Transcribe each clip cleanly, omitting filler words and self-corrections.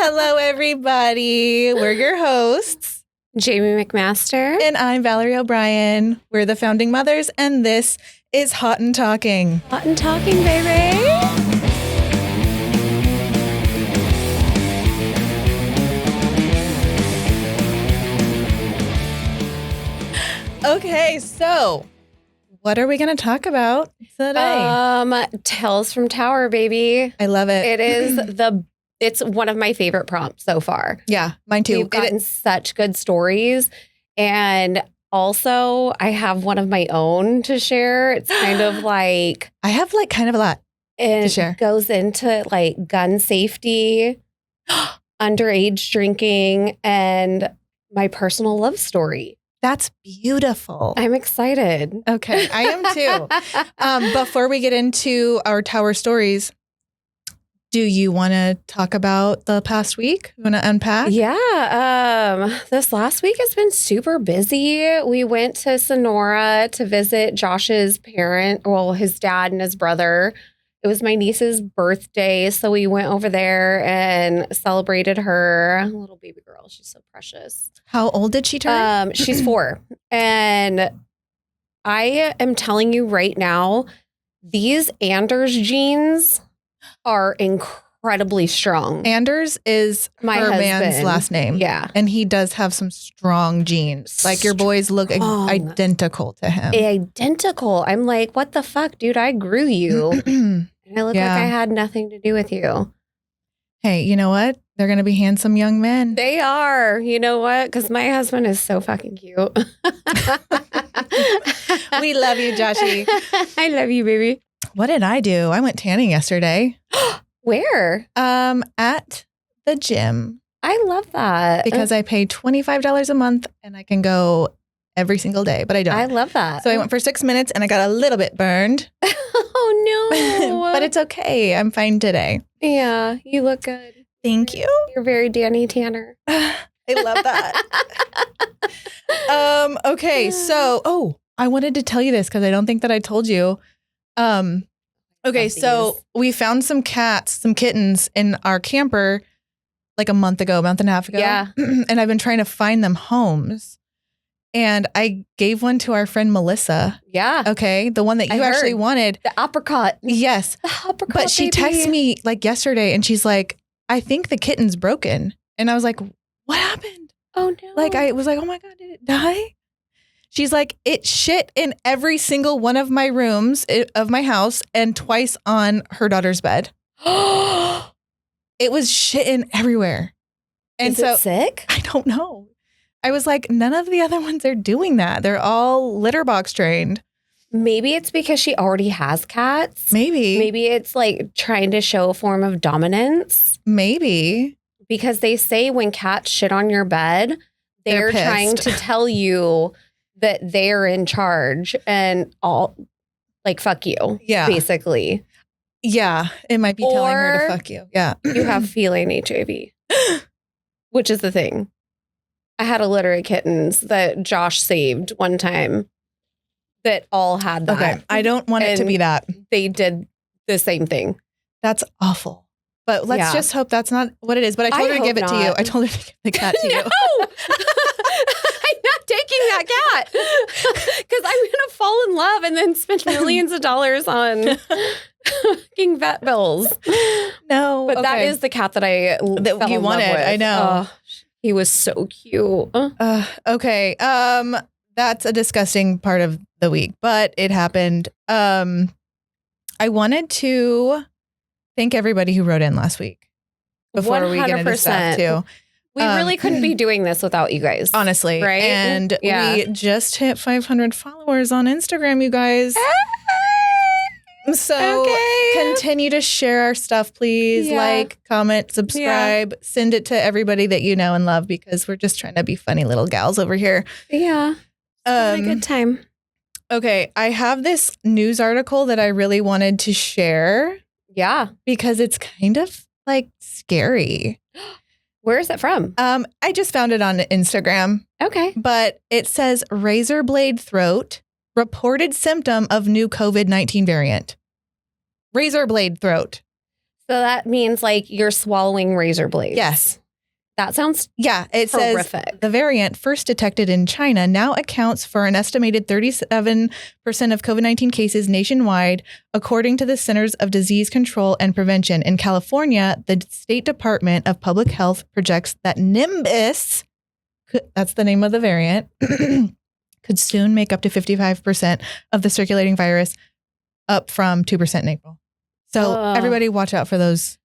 Hello, everybody. We're your hosts, Jamie McMaster. and I'm Valerie O'Brien. We're the founding mothers, and this is Hot and Talking. Hot and Talking, baby. Okay, so what are we going to talk about today? Tales from Tower, baby. I love it. It is it's one of my favorite prompts so far. Yeah, mine too. We've gotten such good stories. And also I have one of my own to share. It's kind of like I have like kind of a lot to share. It goes into like gun safety, underage drinking, and my personal love story. That's beautiful. I'm excited. Okay, I am too. Before we get into our tower stories, do you want to talk about the past week? You want to unpack? Yeah. This last week has been super busy. We went to Sonora to visit Josh's his dad and his brother. It was my niece's birthday, so we went over there and celebrated her. Little baby girl. She's so precious. How old did she turn? She's 4. And I am telling you right now, these Anders genes are incredibly strong. Anders is My her man's husband. last name. Yeah. And he does have some strong genes. Like your boys look Strong. identical to him. Identical. I'm like, what the fuck, dude? I grew you. And I look Yeah. like I had nothing to do with you. Hey, you know what? They're going to be handsome young men. They are. You know what? Because my husband is so fucking cute. We love you, Joshy. I love you, baby. What did I do? I went tanning yesterday. Where? At the gym I love that. because I pay $25 a month and I can go every single day, but I don't. I love that. So I went for 6 minutes and I got a little bit burned, Oh, no. but it's okay. I'm fine today. Yeah, you look good. Thank you. You're very Danny Tanner. I love that. Okay, so I wanted to tell you this because I don't think that I told you. Okay, so we found some kittens in our camper like a month and a half ago. Yeah. And I've been trying to find them homes. And I gave one to our friend Melissa. Yeah. Okay, the one that you I actually heard. wanted. The apricot. Yes. The apricot, But she baby. texted me like yesterday and she's like, I think the kitten's broken. And I was like, what happened? Oh, no. Like, I was like, oh my God, did it die? She's like, it shit in every single one of my rooms of my house and twice on her daughter's bed. It was shitting everywhere. And Is so it sick? I don't know. I was like, none of the other ones are doing that. They're all litter box trained. Maybe it's because she already has cats. Maybe. Maybe it's like trying to show a form of dominance. Maybe. Because they say when cats shit on your bed, They're they're trying pissed. to tell you that they're in charge and all, like, fuck you, Yeah. basically. Yeah. It might be telling her Or- to fuck you. Yeah. You have feline HIV, which is the thing. I had a litter of kittens that Josh saved one time that all had that. Okay. I don't want it to And- be that. They did the same thing. That's awful. But let's Yeah. just hope that's not what it is. But I told I her to give it hope to you. not. I told her to give the cat to you. No! I'm not taking that cat because I'm going to fall in love and then spend millions of dollars on fucking vet bills. No. But that okay. is the cat that I That fell you in wanted, love with. I know. Oh, he was so cute. Okay. That's a disgusting part of the week, but it happened. I wanted to thank everybody who wrote in last week before we get into stuff 100%. too. We really couldn't be doing this without you guys. Honestly. Right? And Yeah. we just hit 500 followers on Instagram, you guys. So Okay. continue to share our stuff, please. Yeah. Like, comment, subscribe, send it to everybody that you know and love because we're just trying to be funny little gals over here. Yeah. Had a good time. Okay, I have this news article that I really wanted to share Yeah. because it's kind of like scary. Where is it from? I just found it on Instagram, Okay. but it says razor blade throat, reported symptom of new COVID-19 variant. Razor blade throat. So that means like you're swallowing razor blades. Yes. That sounds it horrific. says the variant first detected in China now accounts for an estimated 37% of COVID-19 cases nationwide, according to the Centers of Disease Control and Prevention. In California, the State Department of Public Health projects that Nimbus, that's the name of the variant, could soon make up to 55% of the circulating virus, up from 2% in April. So everybody watch out for those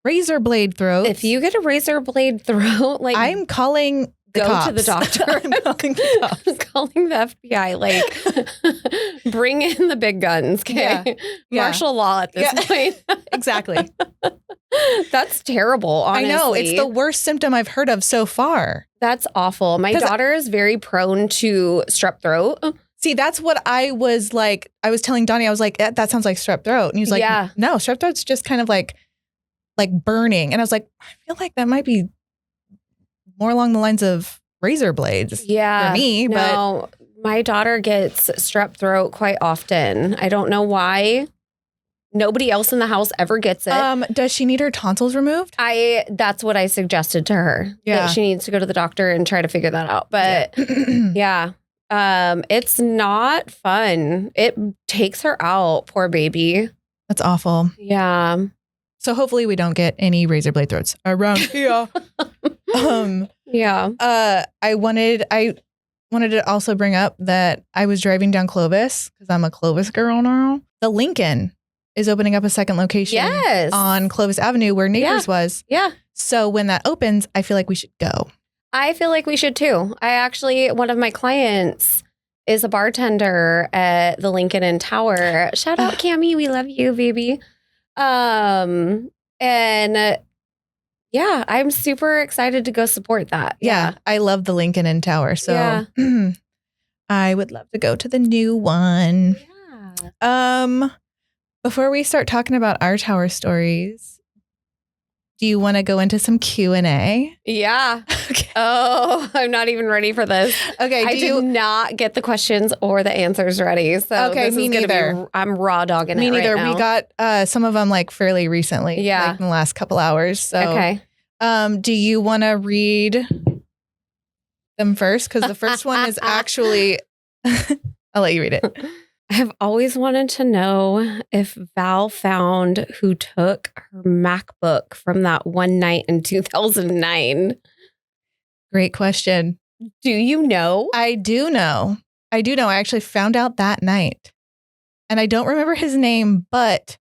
razor blade throats. If you get a razor blade throat, like I'm calling the cops. to the doctor. I'm calling the cops. Calling the FBI. Like, bring in the big guns. Okay, martial law at this point. Exactly. That's terrible. Honestly, I know, it's the worst symptom I've heard of so far. That's awful. My daughter is very prone to strep throat. See, that's what I was like. I was telling Donnie, I was like, that sounds like strep throat, and he was like, no, strep throat's just kind of like burning. And I was like, I feel like that might be more along the lines of razor blades for me. No, but my daughter gets strep throat quite often. I don't know why. Nobody else in the house ever gets it. Does she need her tonsils removed? That's what I suggested to her. Yeah. That she needs to go to the doctor and try to figure that out. But it's not fun. It takes her out. Poor baby. That's awful. Yeah. So hopefully we don't get any razor blade throats around here. I wanted to also bring up that I was driving down Clovis because I'm a Clovis girl now. The Lincoln is opening up a second location on Clovis Avenue where Neighbors was. Yeah. So when that opens, I feel like we should go. I feel like we should too. One of my clients is a bartender at the Lincoln and Tower. Shout out Cammie. We love you, baby. I'm super excited to go support that. Yeah. I love the Lincoln and Tower. So I would love to go to the new one. Yeah. Before we start talking about our tower stories, do you want to go into some Q&A? Yeah. Okay. Oh, I'm not even ready for this. Okay. I did not get the questions or the answers ready. So okay, me neither. I'm raw dogging me it neither. Right now. We got some of them like fairly recently. Yeah. Like in the last couple hours. So, okay. Do you want to read them first? Because the first one is actually, I'll let you read it. I've always wanted to know if Val found who took her MacBook from that one night in 2009. Great question. Do you know? I do know. I actually found out that night. And I don't remember his name, but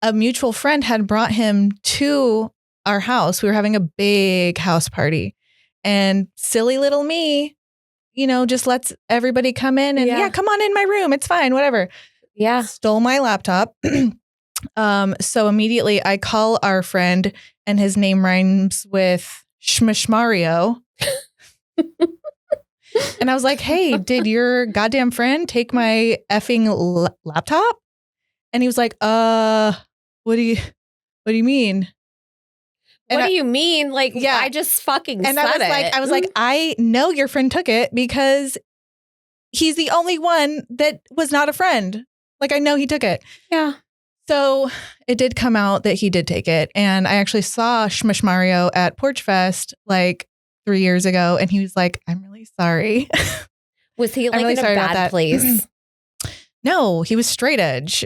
a mutual friend had brought him to our house. We were having a big house party. And silly little me, just lets everybody come in and come on in my room. It's fine, whatever. Yeah. Stole my laptop. So immediately I call our friend and his name rhymes with Shmishmario. And I was like, hey, did your goddamn friend take my effing laptop? And he was like, what do you mean? What do you mean? Like, I just fucking said it. I was like, I know your friend took it because he's the only one that was not a friend. Like, I know he took it. Yeah. So it did come out that he did take it. And I actually saw Shmush Mario at Porch Fest like 3 years ago. And he was like, I'm really sorry. Was he like in a bad place? No, he was straight edge.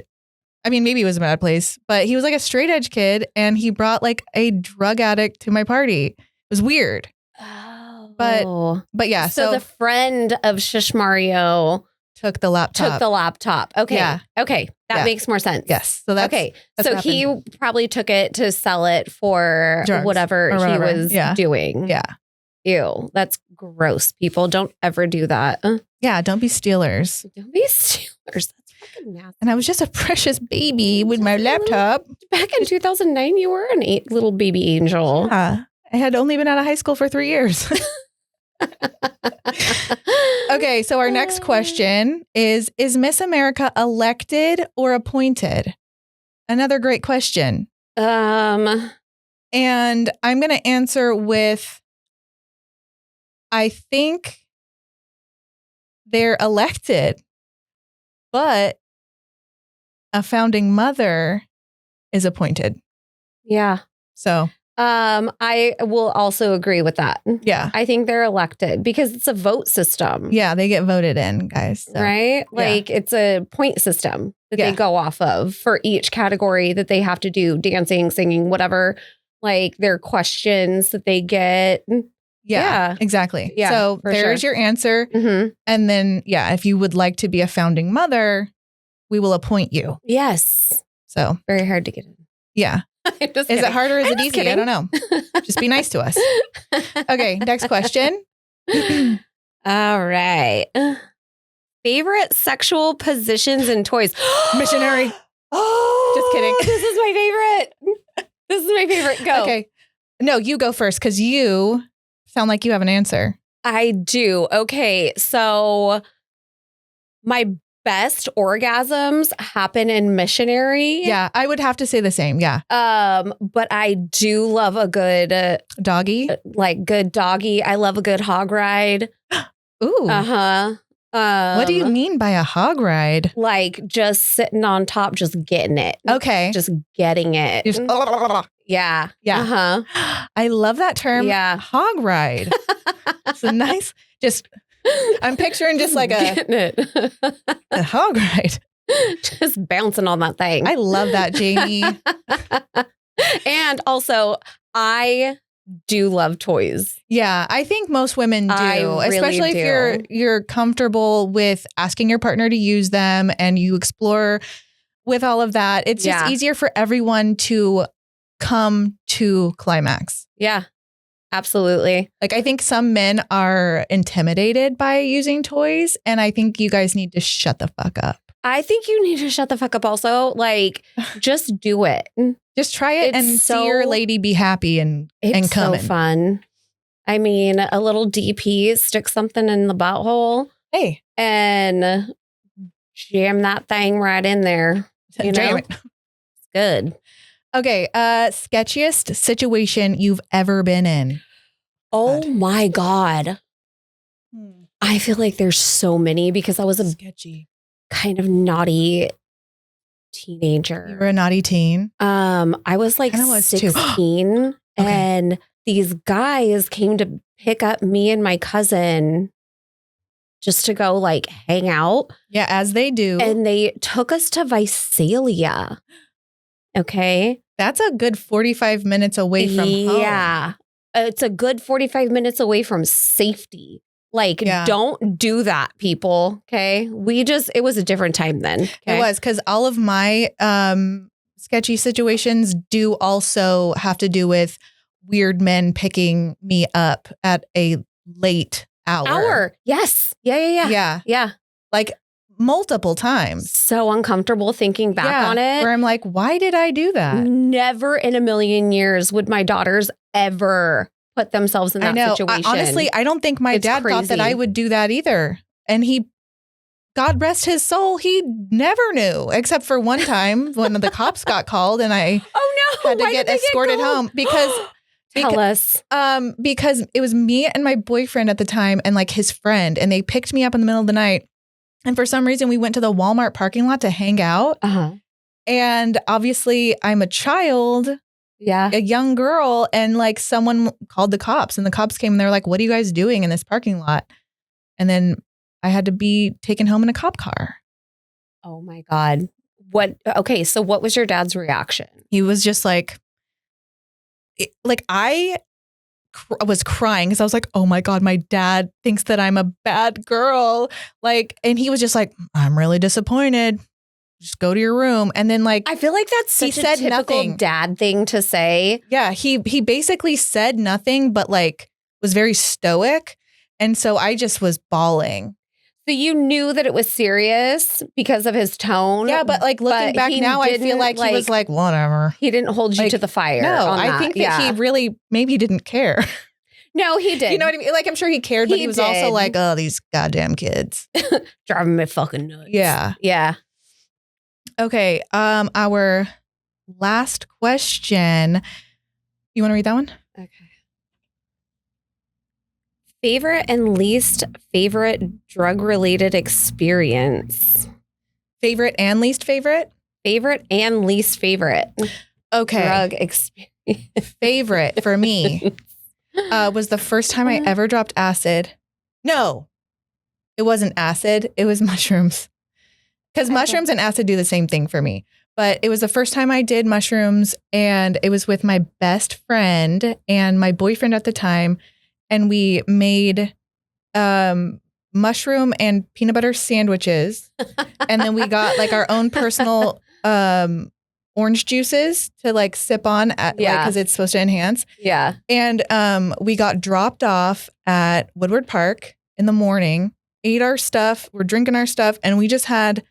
I mean, maybe it was a bad place, but he was like a straight edge kid and he brought like a drug addict to my party. It was weird. Oh. But yeah. So the friend of Shish Mario took the laptop. Okay. Yeah. Okay. That makes more sense. Yes. So that's okay. So he probably took it to sell it for whatever he was doing. Yeah. Ew. That's gross. People don't ever do that. Yeah. Don't be stealers. Don't be stealers. Nasty. And I was just a precious baby with my laptop. Back in 2009, you were an little baby angel. Yeah. I had only been out of high school for 3 years. Okay, so our next question is Miss America elected or appointed? Another great question. And I'm going to answer with, I think they're elected. But a founding mother is appointed. Yeah. So, I will also agree with that. yeah. I think they're elected because it's a vote system. Yeah, they get voted in, guys. So. Right? Like it's a point system that they go off of for each category that they have to do, dancing, singing, whatever, like their questions that they get. Yeah, exactly. Yeah, so there's your answer. Mm-hmm. And then, if you would like to be a founding mother, we will appoint you. Yes. So very hard to get in. Yeah. Is it hard or is it easy? Kidding. I don't know. Just be nice to us. Okay, next question. All right. Favorite sexual positions and toys? Missionary. Oh, just kidding. This is my favorite. This is my favorite. Go. Okay. No, you go first because you sound like you have an answer. I do. Okay. So my best orgasms happen in missionary. Yeah, I would have to say the same. Yeah. But I do love a good doggy. Like good doggy. I love a good hog ride. Ooh. Uh-huh. What do you mean by a hog ride? Like just sitting on top, just getting it. Okay. Just getting it. Just, yeah. Yeah. Uh-huh. I love that term. Yeah. Hog ride. It's a nice, I'm picturing just like a hog ride. Just bouncing on that thing. I love that, Jamie. And also, I do love toys. Yeah, I think most women do, especially if you're comfortable with asking your partner to use them and you explore with all of that. It's just easier for everyone to come to climax. Yeah, absolutely. Like I think some men are intimidated by using toys, and I think you guys need to shut the fuck up. I think you need to shut the fuck up also. Like, just do it. Just try it and see your lady be happy and come. It's so fun. I mean, a little DP, stick something in the butthole. Hey. And jam that thing right in there. You know? It. It's good. Okay. Sketchiest situation you've ever been in. Oh my God. I feel like there's so many because I was a sketchy kind of naughty teenager. You were a naughty teen? I was like 16 and these guys came to pick up me and my cousin just to go like hang out. Yeah, as they do. And they took us to Visalia. Okay. That's a good 45 minutes away from home. Yeah. It's a good 45 minutes away from safety. Like, don't do that, people. Okay. It was a different time then. Okay? It was because all of my sketchy situations do also have to do with weird men picking me up at a late hour. Yes. Yeah. Like multiple times. So uncomfortable thinking back on it. Where I'm like, why did I do that? Never in a million years would my daughters ever put themselves in that situation. Honestly, I don't think my dad thought that I would do that either. And God rest his soul, he never knew, except for one time when the cops got called and I had to get escorted home because Tell us. Because it was me and my boyfriend at the time and like his friend, and they picked me up in the middle of the night. And for some reason, we went to the Walmart parking lot to hang out. And obviously, I'm a child. Yeah. A young girl, and like someone called the cops, and the cops came and they're like, what are you guys doing in this parking lot? And then I had to be taken home in a cop car. Oh my God. Okay. So what was your dad's reaction? He was just like I was crying because I was like, oh my God, my dad thinks that I'm a bad girl. Like, and he was just like, I'm really disappointed. Just go to your room. And then like, I feel like that's such a typical dad thing to say. Yeah. He basically said nothing, but like was very stoic. And so I just was bawling. So you knew that it was serious because of his tone. Yeah. But like looking back now, I feel like he was like, whatever. He didn't hold you to the fire. No, I think that he really maybe didn't care. No, he did. You know what I mean? Like, I'm sure he cared, but he was also like, oh, these goddamn kids. Driving me fucking nuts. Yeah. Yeah. Okay. Our last question. You want to read that one? Okay. Favorite and least favorite drug-related experience. Favorite and least favorite? Favorite and least favorite. Okay. drug experience. Favorite for me was the first time I ever dropped acid. No, it wasn't acid. It was mushrooms. Because mushrooms and acid do the same thing for me. But it was the first time I did mushrooms, and it was with my best friend and my boyfriend at the time. And we made mushroom and peanut butter sandwiches. And then we got like our own personal orange juices to like sip on because it's supposed to enhance. Yeah. And we got dropped off at Woodward Park in the morning, ate our stuff, we're drinking our stuff, and we just had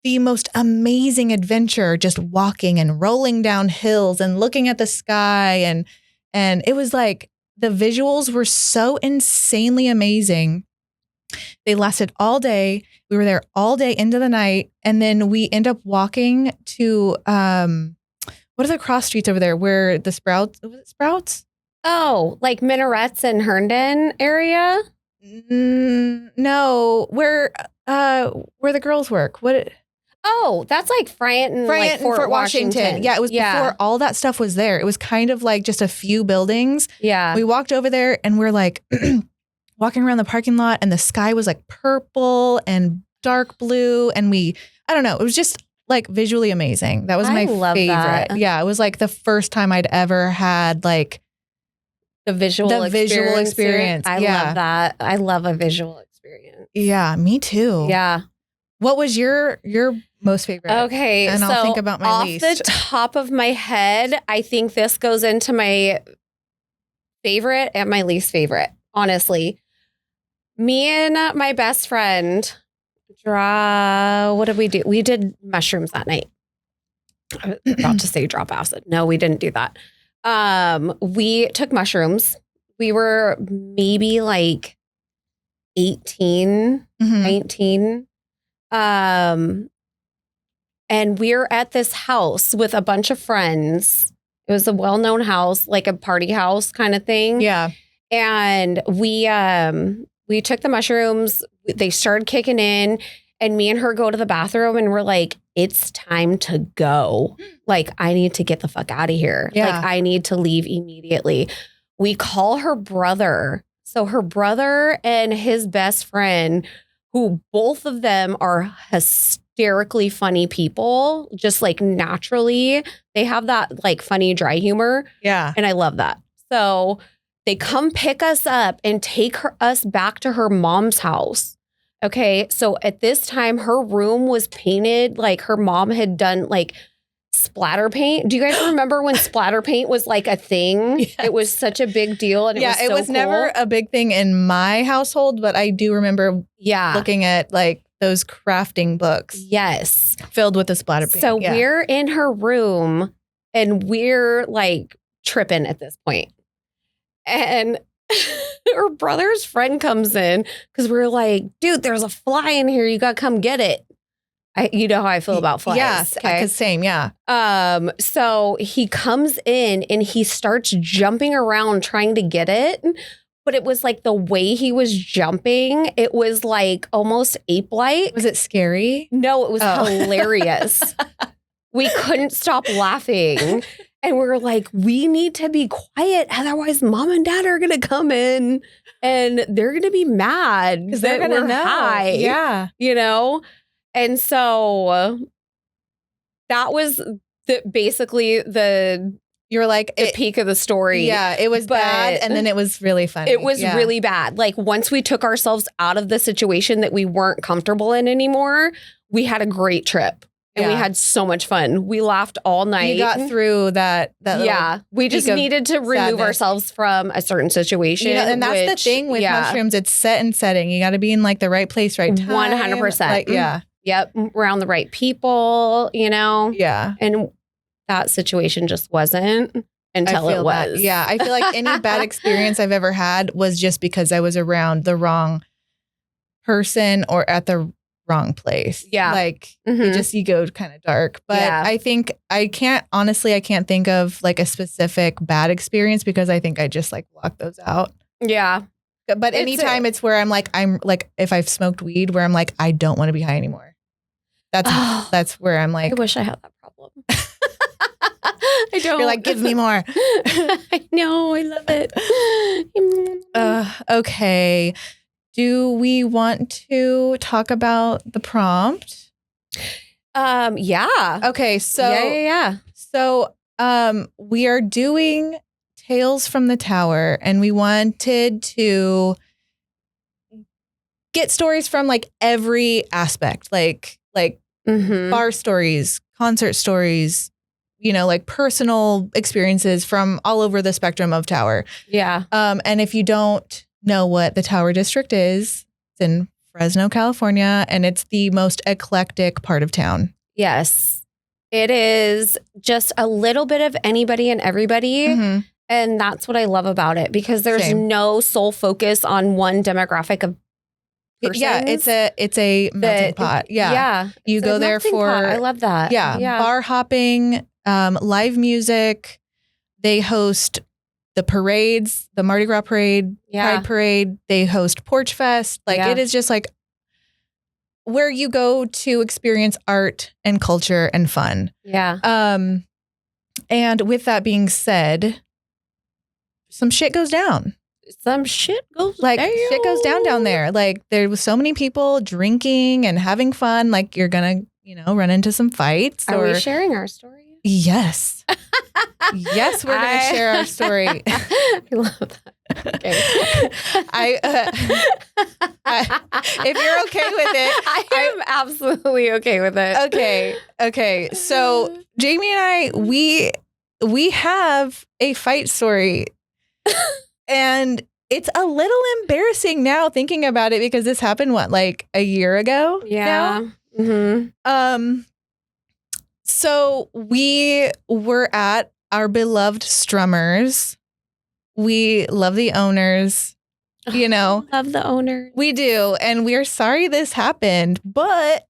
the most amazing adventure, just walking and rolling down hills and looking at the sky. And it was like the visuals were so insanely amazing. They lasted all day. We were there all day into the night. And then we end up walking to, what are the cross streets over there where the Sprouts, was it Sprouts? Oh, like Minarets in Herndon area? No, where the girls work. What? Oh, that's like Friant like Fort Washington. Yeah, it was before all that stuff was there. It was kind of like just a few buildings. Yeah. We walked over there and we're like walking around the parking lot, and the sky was like purple and dark blue. And I don't know, it was just like visually amazing. That was my favorite. That. Yeah, it was like the first time I'd ever had like the visual experience. I love that. I love a visual experience. Yeah, me too. Yeah. What was your most favorite? Okay, and I'll think about my least. Off the top of my head, I think this goes into my favorite and my least favorite, honestly. Me and my best friend, what did we do? We did mushrooms that night. I was about to say drop acid. No, we didn't do that. We took mushrooms. We were maybe like 18, 19. And we're at this house with a bunch of friends. It was a well-known house, like a party house kind of thing. Yeah. And we took the mushrooms. They started kicking in, and me and her go to the bathroom, and we're like, it's time to go. Like, I need to get the fuck out of here. Yeah. Like, I need to leave immediately. We call her brother. So her brother and his best friend, who both of them are hysterically funny people, just like naturally. They have that like funny dry humor. Yeah. And I love that. So they come pick us up and take us back to her mom's house. Okay. So at this time, her room was painted like her mom had done like splatter paint. Do you guys remember when splatter paint was like a thing? Yes. It was such a big deal. And it was cool. never a big thing in my household, but I do remember looking at like those crafting books. Yes. Filled with the splatter paint. So we're in her room and we're like tripping at this point. And her brother's friend comes in because we're like, dude, there's a fly in here. You got to come get it. You know how I feel about flies. Yes, okay? Same, yeah. So he comes in and he starts jumping around trying to get it. But it was like the way he was jumping, it was like almost ape-like. Was it scary? No, it was hilarious. We couldn't stop laughing. And we were like, we need to be quiet. Otherwise, mom and dad are going to come in and they're going to be mad. Because they're going to know. High, yeah. You know? And so that was basically the you're like the peak of the story. Yeah, it was bad, and then it was really funny. It was really bad. Like once we took ourselves out of the situation that we weren't comfortable in anymore, we had a great trip. And we had so much fun. We laughed all night. You got through that we just needed to remove ourselves from a certain situation. And that's the thing with mushrooms. It's set and setting. You got to be in like the right place, right time. 100%. Like, yeah. Yep. Around the right people, you know? Yeah. And that situation just wasn't until it was. Yeah. I feel like any bad experience I've ever had was just because I was around the wrong person or at the wrong place. Yeah. Like you go kind of dark. But I think I can't think of like a specific bad experience because I think I just like block those out. Yeah. But anytime it's where I'm like if I've smoked weed where I'm like, I don't want to be high anymore. That's where I'm like, I wish I had that problem. I don't. You're like, give me more. I know. I love it. Okay. Do we want to talk about the prompt? Yeah. Okay. So, Yeah. So, we are doing Tales from the Tower, and we wanted to get stories from like every aspect, like bar stories, concert stories, like personal experiences from all over the spectrum of Tower. Yeah. And if you don't know what the Tower District is, it's in Fresno, California, and it's the most eclectic part of town. Yes. It is just a little bit of anybody and everybody. Mm-hmm. And that's what I love about it, because there's Same. no sole focus on one demographic of persons. Yeah, it's a melting pot. Yeah. Yeah. You go there for I love that. Yeah. Bar hopping, live music. They host the parades, the Mardi Gras parade, Pride parade. They host Porch Fest. It is just like where you go to experience art and culture and fun. Yeah. And with that being said, some shit goes down. Shit goes down there. Like, there was so many people drinking and having fun. Like, you're gonna, run into some fights. Are we sharing our story? Yes. Yes, we're gonna share our story. I love that. Okay. If you're okay with it, I am absolutely okay with it. Okay. So Jamie and I, we have a fight story. And it's a little embarrassing now thinking about it, because this happened, like a year ago? Yeah. Now? Mm-hmm. So we were at our beloved Strummers. We love the owners, Love the owners. We do. And we are sorry this happened, but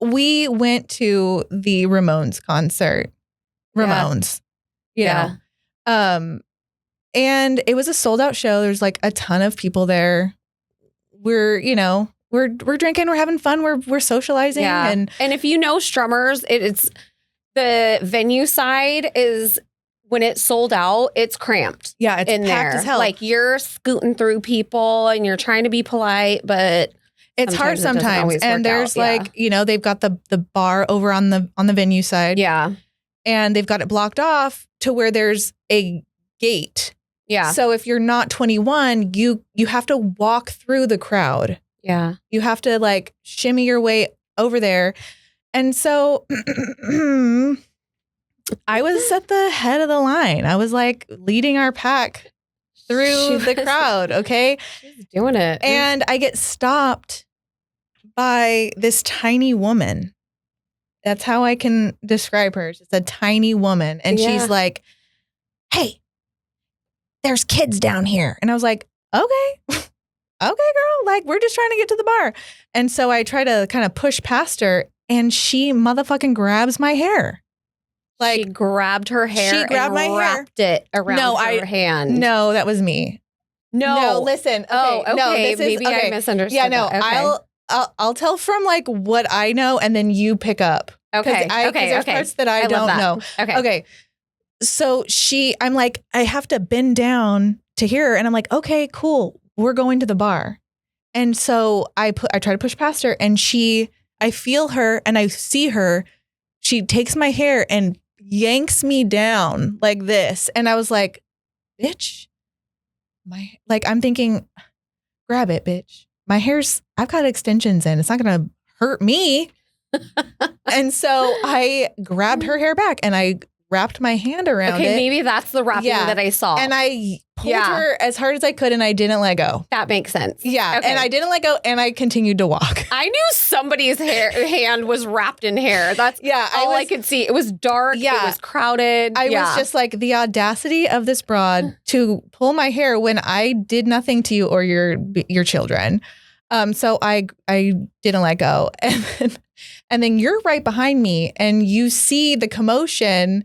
we went to the Ramones concert. Ramones. Yeah. And it was a sold out show. There's like a ton of people there. We're drinking, we're having fun, we're socializing. Yeah. And if you know Strummers, it's the venue side is, when it's sold out, it's cramped. Yeah, it's in packed there. as hell. Like, you're scooting through people and you're trying to be polite, but it's hard sometimes. And there's they've got the bar over on the venue side. Yeah. And they've got it blocked off to where there's a gate. Yeah. So if you're not 21, you have to walk through the crowd. Yeah. You have to like shimmy your way over there. And so I was at the head of the line. I was like leading our pack through the crowd. Okay. She's doing it. And I get stopped by this tiny woman. That's how I can describe her. She's a tiny woman. And she's like, hey, there's kids down here. And I was like, okay, girl. Like, we're just trying to get to the bar. And so I try to kind of push past her, and she motherfucking grabs my hair. Like, she grabbed her hair. She grabbed my hair. Wrapped it around her hand. No, that was me. No, listen. Okay, okay. No, Maybe I misunderstood. Yeah, no. Okay. I'll tell from like what I know, and then you pick up. Okay. There's parts that I don't know. Okay. So I'm like, I have to bend down to hear her, and I'm like, okay, cool. We're going to the bar. And so I try to push past her, and I feel her and I see her. She takes my hair and yanks me down like this. And I was like, bitch, I'm thinking, grab it, bitch. I've got extensions in. It's not going to hurt me. And so I grabbed her hair back and I wrapped my hand around it. Okay, maybe that's the wrapping that I saw. And I pulled her as hard as I could, and I didn't let go. That makes sense. Yeah, okay. And I didn't let go, and I continued to walk. I knew somebody's hand was wrapped in hair. That's all I could see. It was dark. Yeah. It was crowded. I was just like, the audacity of this broad to pull my hair when I did nothing to you or your children. So I didn't let go. And then you're right behind me, and you see the commotion.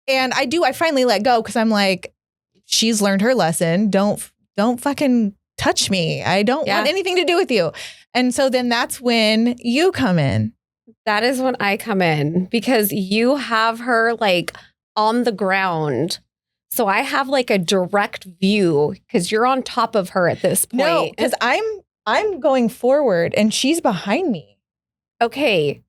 And I finally let go, because I'm like, she's learned her lesson. Don't fucking touch me. I don't want anything to do with you. And so then that's when you come in. That is when I come in because you have her like on the ground. So I have like a direct view because you're on top of her at this point. No, because I'm going forward and she's behind me. Okay.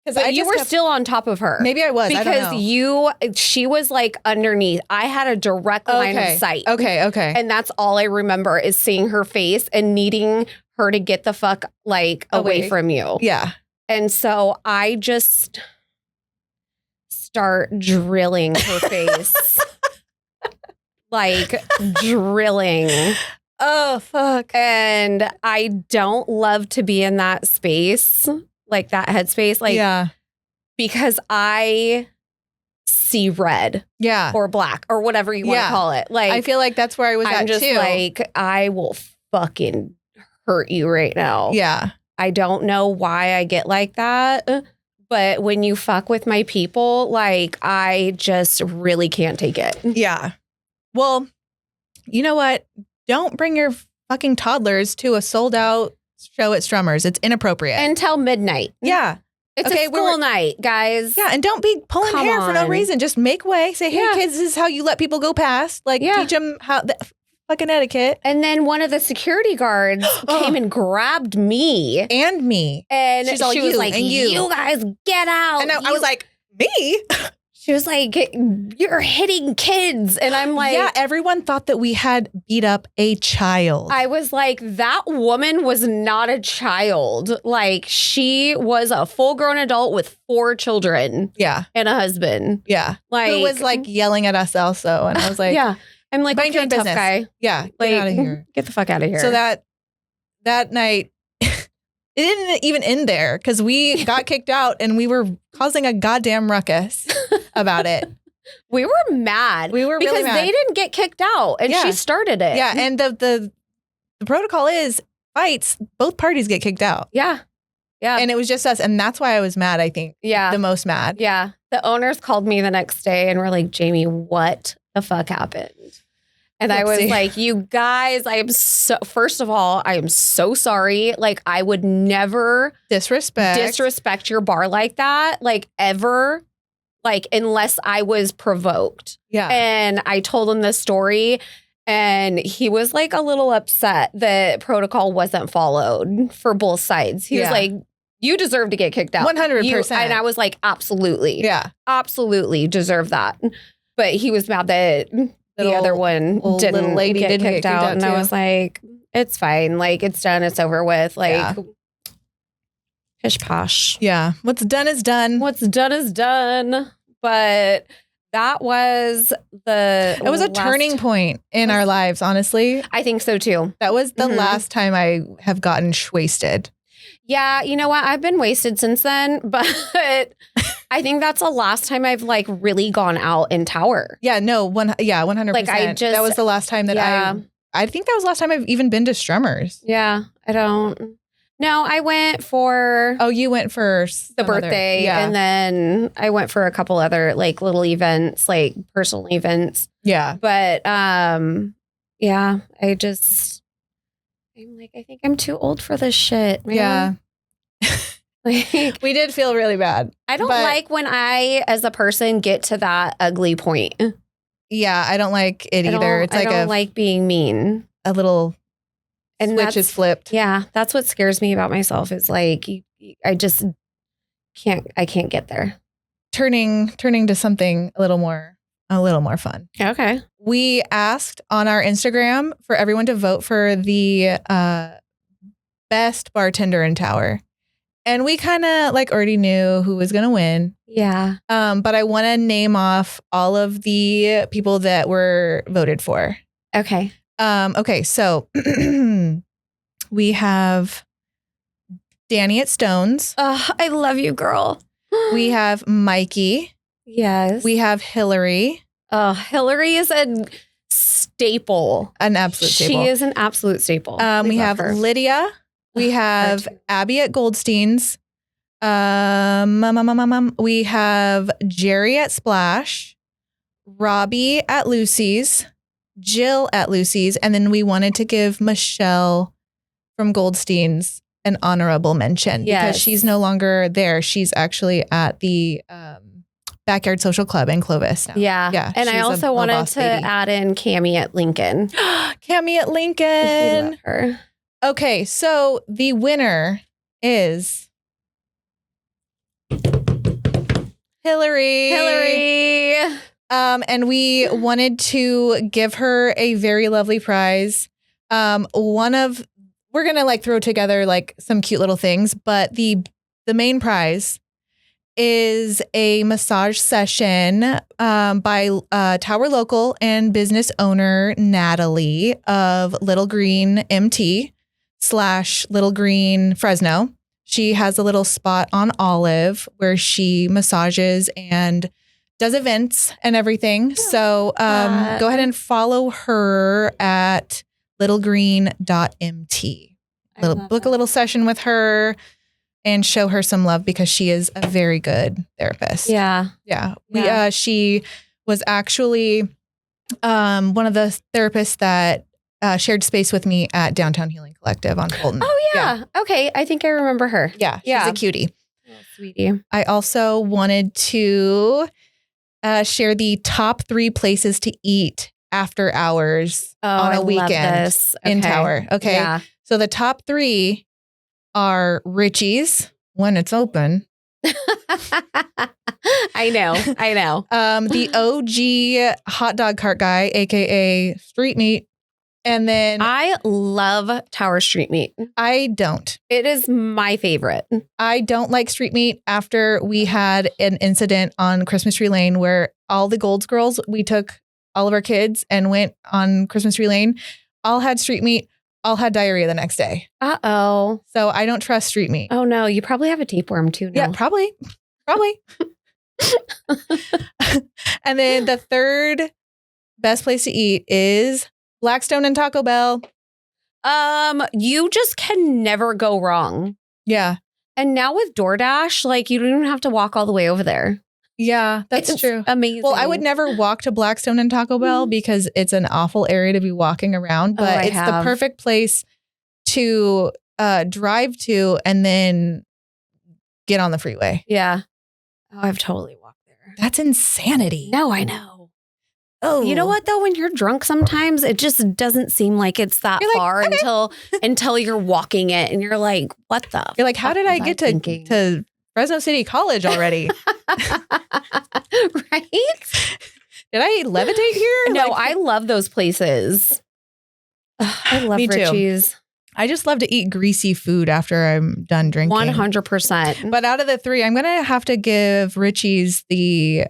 But you were still on top of her. Maybe I was. Because I don't know. she was like underneath. I had a direct line of sight. Okay. And that's all I remember is seeing her face and needing her to get the fuck like away from you. Yeah. And so I just start drilling her face. Like drilling. Oh, fuck. And I don't love to be in that space, like that headspace. Like, yeah. Because I see red. Yeah. Or black or whatever you want to call it. Like, I feel like that's where I was I'm at just too. like, I will fucking hurt you right now. Yeah. I don't know why I get like that. But when you fuck with my people, like, I just really can't take it. Yeah. Well, you know what? Don't bring your fucking toddlers to a sold out show at Strummers. It's inappropriate. Until midnight. Yeah. It's a school night, guys. Yeah. And don't be pulling hair for no reason. Just make way. Say, hey, kids, this is how you let people go past. Like, teach them how the fucking etiquette. And then one of the security guards came and grabbed me. And me. And she was like, you guys get out. And I was like, me? She was like, you're hitting kids. And I'm like, yeah, everyone thought that we had beat up a child. I was like, that woman was not a child. Like, she was a full grown adult with 4 children. Yeah. And a husband. Yeah. Like, who was like yelling at us also. And I was like, yeah. I'm like, okay, tough guy. Yeah. Like, get out of here. Get the fuck out of here. So that night, it didn't even end there because we got kicked out and we were causing a goddamn ruckus about it. We were mad. We were really mad. Because they didn't get kicked out and she started it. Yeah. And the protocol is fights, both parties get kicked out. Yeah. Yeah. And it was just us. And that's why I was mad, I think. Yeah. The most mad. Yeah. The owners called me the next day and were like, Jamie, what the fuck happened? And I was like, you guys, first of all, I am so sorry. Like, I would never disrespect your bar like that, like ever, like unless I was provoked. Yeah. And I told him this story and he was like a little upset that protocol wasn't followed for both sides. He was like, you deserve to get kicked out. 100%. And I was like, absolutely. Yeah. Absolutely deserve that. But he was mad that the other one didn't get kicked out. And I was like, it's fine. Like, it's done. It's over with. Like, pish posh. Yeah. What's done is done. What's done is done. But that was it was a turning point in our lives, honestly. I think so, too. That was the last time I have gotten wasted. Yeah, you know what? I've been wasted since then, but I think that's the last time I've like really gone out in Tower. Yeah, no, 100%. Like that was the last time that I think that was the last time I've even been to Strummers. Yeah, I don't. No, I went for. Oh, you went for the birthday, and then I went for a couple other like little events, like personal events. Yeah, but yeah, I'm like, I think I'm too old for this shit, man. Yeah. Like, we did feel really bad. I don't like when I, as a person, get to that ugly point. Yeah, I don't like it either. It's like I don't like being mean. A little switch is flipped. Yeah, that's what scares me about myself is like, I just can't get there. Turning to something a little more fun. Okay. We asked on our Instagram for everyone to vote for the best bartender in Tower. And we kind of like already knew who was going to win. Yeah. But I want to name off all of the people that were voted for. Okay. Okay. So we have Danny at Stones. Oh, I love you, girl. We have Mikey. Yes. We have Hillary. Oh, Hillary is a staple. An absolute staple. She is an absolute staple. We have her. Lydia. We have Abby at Goldstein's. We have Jerry at Splash. Robbie at Lucy's. Jill at Lucy's. And then we wanted to give Michelle from Goldstein's an honorable mention because she's no longer there. She's actually at the Backyard Social Club in Clovis now. Yeah. And I also wanted to add in Cammie at Lincoln. Cammie at Lincoln. We love her. Okay, so the winner is Hillary. And we wanted to give her a very lovely prize. We're gonna like throw together like some cute little things, but the main prize is a massage session by Tower Local and business owner Natalie of Little Green MT / Little Green Fresno. She has a little spot on Olive where she massages and does events and everything. So go ahead and follow her at littlegreen.mt. Book a little session with her and show her some love because she is a very good therapist. Yeah. She was actually one of the therapists that shared space with me at Downtown Healing Collective on Fulton. Oh, yeah. Okay. I think I remember her. Yeah. She's a cutie. Oh, sweetie. I also wanted to share the top 3 places to eat after hours on a weekend in Tower. Okay. Yeah. So the top 3 are Richie's when it's open. I know. The OG hot dog cart guy, aka Street Meat. And then I love Tower Street Meat. I don't. It is my favorite. I don't like Street Meat after we had an incident on Christmas Tree Lane where all the Golds girls, we took all of our kids and went on Christmas Tree Lane, all had Street Meat, all had diarrhea the next day. Uh-oh. So I don't trust Street Meat. Oh, no. You probably have a tapeworm too now. Yeah, probably. And then the third best place to eat is Blackstone and Taco Bell. You just can never go wrong. Yeah. And now with DoorDash, like you don't even have to walk all the way over there. Yeah, that's true. Amazing. Well, I would never walk to Blackstone and Taco Bell because it's an awful area to be walking around, but it's the perfect place to drive to and then get on the freeway. Yeah. Oh, I've totally walked there. That's insanity. No, I know. Oh, you know what though? When you're drunk, sometimes it just doesn't seem like it's that far until you're walking it, and you're like, "What the?" You're like, "How did I get to Fresno City College already?" Right? Did I levitate here? No, I love those places. I love Richie's. I just love to eat greasy food after I'm done drinking. 100%. But out of the 3, I'm gonna have to give Richie's the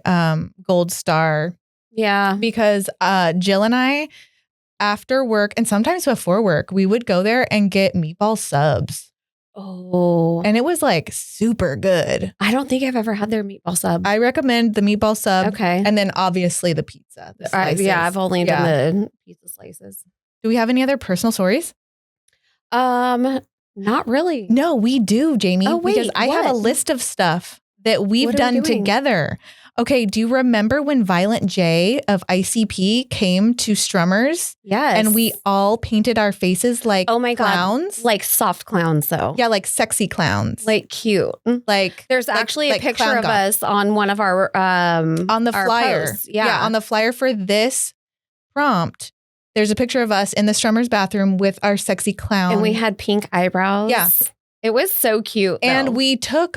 gold star. Yeah. Because Jill and I, after work and sometimes before work, we would go there and get meatball subs. Oh. And it was like super good. I don't think I've ever had their meatball sub. I recommend the meatball sub. Okay. And then obviously the pizza. The slices. I've only done the pizza slices. Do we have any other personal stories? Not really. No, we do, Jamie. Oh, wait, because I have a list of stuff that we've done together. Okay, do you remember when Violent J of ICP came to Strummers? Yes. And we all painted our faces like clowns? God. Like soft clowns, though. Yeah, like sexy clowns. Like cute. Like there's actually a picture of us on one of our on the flyer. Posts. Yeah, on the flyer for this prompt. There's a picture of us in the Strummers bathroom with our sexy clown. And we had pink eyebrows. Yeah. It was so cute. And we took,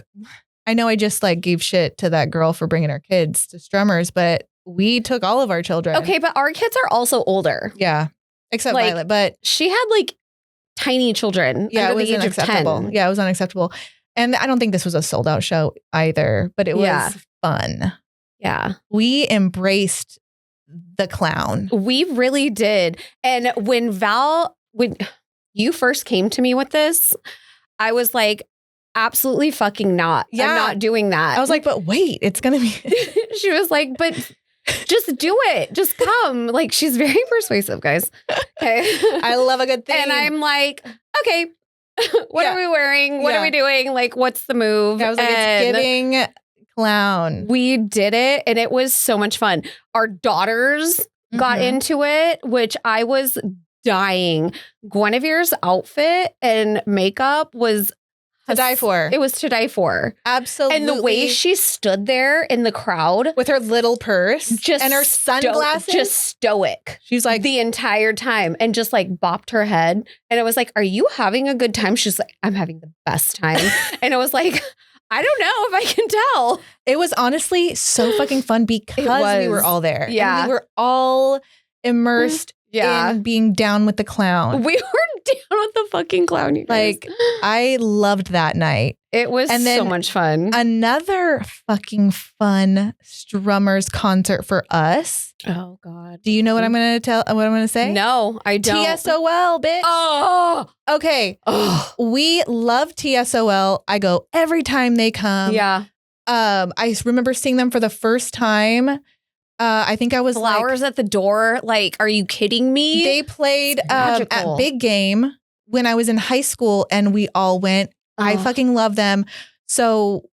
I know I just like gave shit to that girl for bringing our kids to Strummers, but we took all of our children. Okay, but our kids are also older. Yeah. Except Violet, but she had like tiny children under the age of 10. Yeah, it was unacceptable. And I don't think this was a sold out show either, but it was fun. Yeah. We embraced the clown. We really did. And when you first came to me with this, I was like, absolutely fucking not. Yeah. I'm not doing that. I was like, but wait, it's going to be. She was like, but just do it. Just come. Like, she's very persuasive, guys. Okay. I love a good thing. And I'm like, okay, what are we wearing? What are we doing? Like, what's the move? I was like, it's giving clown. We did it. And it was so much fun. Our daughters got into it, which I was dying. Guinevere's outfit and makeup was To die for. It was to die for. Absolutely. And the way she stood there in the crowd with her little purse and her sunglasses. Just stoic. She's like the entire time and just like bopped her head. And it was like, are you having a good time? She's like, I'm having the best time. And it was like, I don't know if I can tell. It was honestly so fucking fun because we were all there. Yeah. And we were all immersed in being down with the clown. We were down with the fucking clown. You guys. Like, I loved that night. It was so much fun. Another fucking fun Strummers concert for us. Oh, God. Do you know what I'm going to say? No, I don't. TSOL, bitch. Oh. Okay. Oh. We love TSOL. I go every time they come. Yeah. I remember seeing them for the first time. I think I was flowers at the door. Like, are you kidding me? They played at Big Game when I was in high school and we all went. I fucking love them. So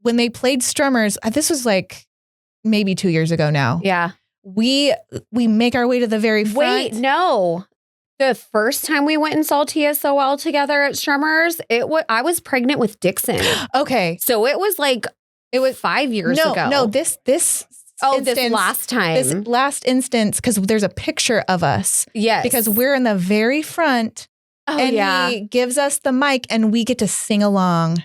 when they played Strummers, this was like maybe 2 years ago now. Yeah. We make our way to the very front. Wait, no. The first time we went and saw TSOL together at Strummers, I was pregnant with Dixon. Okay. So it was 5 years ago. No, this last time. This last instance, because there's a picture of us. Yes. Because we're in the very front. And he gives us the mic and we get to sing along.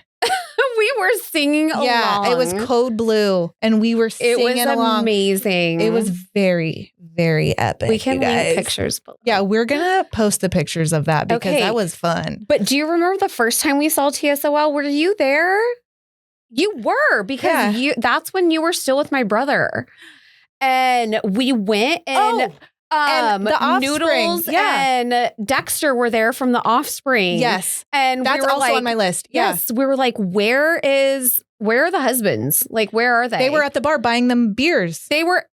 We were singing along. Yeah, it was Code Blue and we were singing along. It was amazing. It was very, very epic. We can link pictures below. Yeah, we're going to post the pictures of that because that was fun. But do you remember the first time we saw TSOL? Were you there? You were, because that's when you were still with my brother. And we went and the Offspring. Noodles and Dexter were there from The Offspring. Yes. And that's we were also on my list. Yes. We were like, where are the husbands? Like, where are they? They were at the bar buying them beers. They were,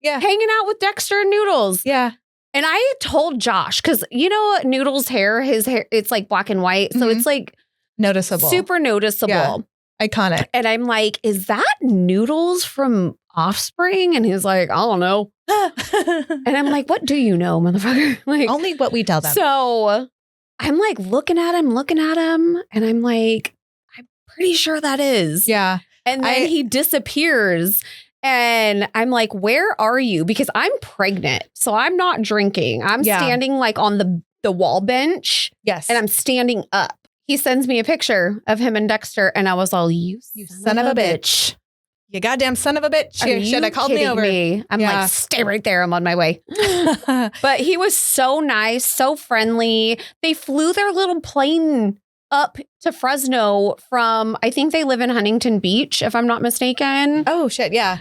hanging out with Dexter and Noodles. Yeah. And I had told Josh, because Noodles' hair, his hair, it's like black and white. So it's like noticeable. Super noticeable. Yeah. Iconic. And I'm like, is that Noodles from Offspring? And he's like, I don't know. And I'm like, what do you know, motherfucker? Like, only what we tell them. So I'm like looking at him. And I'm like, I'm pretty sure that is. Yeah. And then he disappears. And I'm like, where are you? Because I'm pregnant. So I'm not drinking. I'm standing like on the wall bench. Yes. And I'm standing up. He sends me a picture of him and Dexter. And I was all, you son of a bitch. You goddamn son of a bitch. You should have called me over. I'm like, stay right there. I'm on my way. But he was so nice, so friendly. They flew their little plane up to Fresno from, I think they live in Huntington Beach, if I'm not mistaken. Oh, shit. Yeah.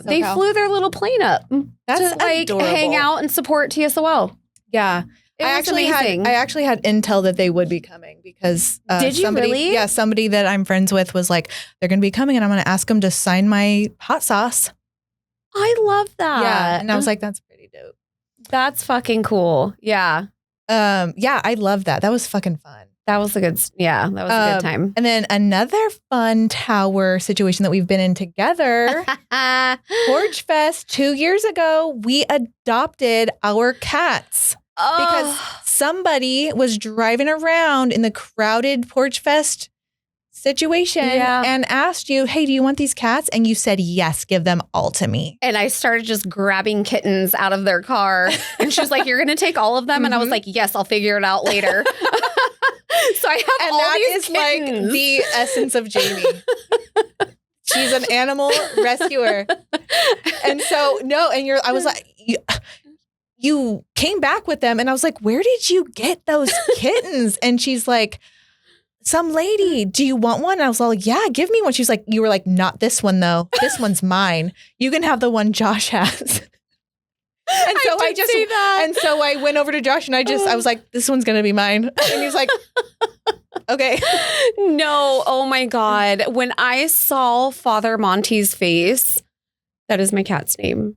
They flew their little plane up to adorable. Hang out and support TSOL. Yeah. I actually had intel that they would be coming because did you really? Yeah, somebody that I'm friends with was like, they're going to be coming and I'm going to ask them to sign my hot sauce. I love that. Yeah, and I was like, that's pretty dope. That's fucking cool. Yeah. Yeah, I love that. That was fucking fun. That was a good time. And then another fun tower situation that we've been in together, Porch Fest 2 years ago, we adopted our cats. Because somebody was driving around in the crowded Porch Fest situation and asked you, hey, do you want these cats? And you said, yes, give them all to me. And I started just grabbing kittens out of their car. And she was like, you're going to take all of them? And I was like, yes, I'll figure it out later. So I have all these kittens. Like the essence of Jamie. She's an animal rescuer. And so, I was like... You came back with them and I was like, where did you get those kittens? And she's like, some lady, do you want one? And I was all like, yeah, give me one. She's like, you were like, not this one though. This one's mine. You can have the one Josh has. And so so I went over to Josh and I was like, this one's going to be mine. And he was like, okay. No. Oh my God. When I saw Father Monty's face, that is my cat's name.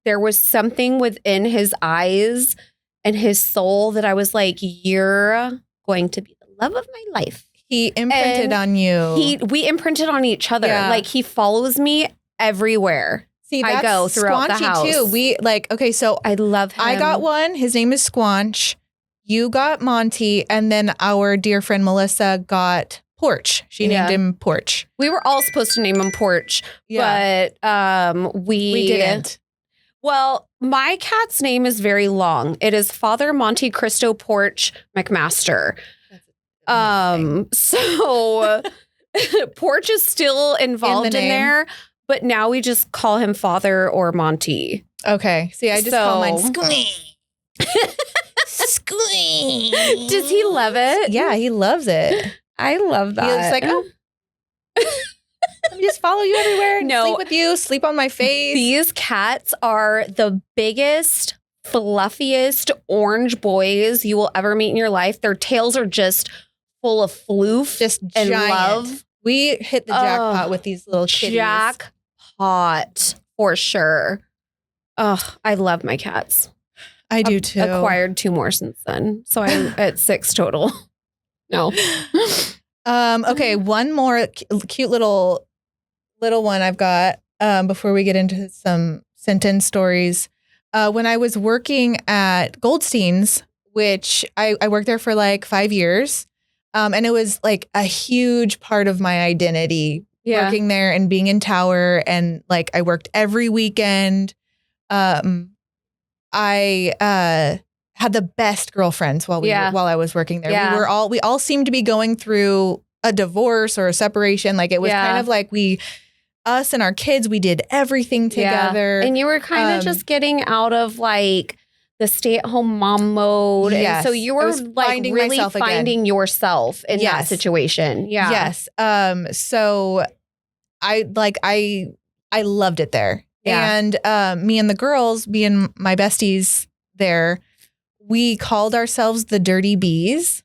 There was something within his eyes and his soul that I was like, you're going to be the love of my life. He imprinted on you. We imprinted on each other. Yeah. Like he follows me everywhere. See, I that's go throughout the Squanchy house. too. We okay, so I love him. I got one. His name is Squanch. You got Monty, and then our dear friend Melissa got Porch. She named him Porch. We were all supposed to name him Porch, but we didn't. Well, my cat's name is very long. It is Father Monte Cristo Porch McMaster. So Porch is still involved in there, but now we just call him Father or Monty. Okay. See, I just call mine Squee. Squee. Does he love it? Yeah, he loves it. I love that. He looks like, oh, let me just follow you everywhere and sleep with you, sleep on my face. These cats are the biggest, fluffiest orange boys you will ever meet in your life. Their tails are just full of floof just and giant. Love. We hit the jackpot with these little kitties. Jackpot for sure. Oh, I love my cats. I do too. Acquired 2 more since then. So I'm at 6 total. No. Okay, one more cute little one I've got before we get into some sentence stories. When I was working at Goldstein's, which I worked there for like 5 years, and it was like a huge part of my identity, working there and being in Tower, and like I worked every weekend. I had the best girlfriends while I was working there. Yeah. We all seemed to be going through a divorce or a separation. Like it was kind of like us and our kids, we did everything together. And you were kind of just getting out of like the stay-at-home mom mode. Yes. And so you were like really finding yourself in that situation. Yeah. Yes. So I loved it there. Yeah. And me and the girls, being my besties there, we called ourselves the Dirty Bees.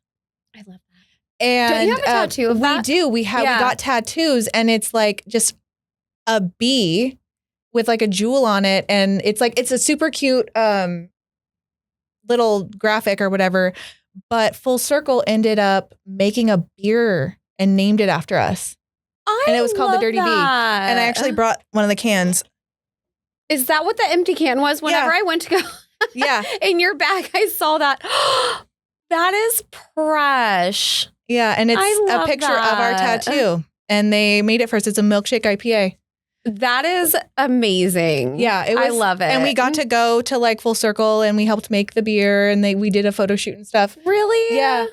I love that. And don't you have a tattoo of that? We do. We got tattoos, and it's like just a bee with like a jewel on it, and it's a super cute little graphic or whatever. But Full Circle ended up making a beer and named it after us. And it was called the Dirty Bee. And I actually brought one of the cans. Is that what the empty can was? Whenever I went to go in your bag, I saw that. That is fresh. Yeah, and it's a picture of our tattoo. And they made it for us. It's a milkshake IPA. That is amazing. Yeah, I love it. And we got to go to like Full Circle, and we helped make the beer, and we did a photo shoot and stuff. Really? Yeah.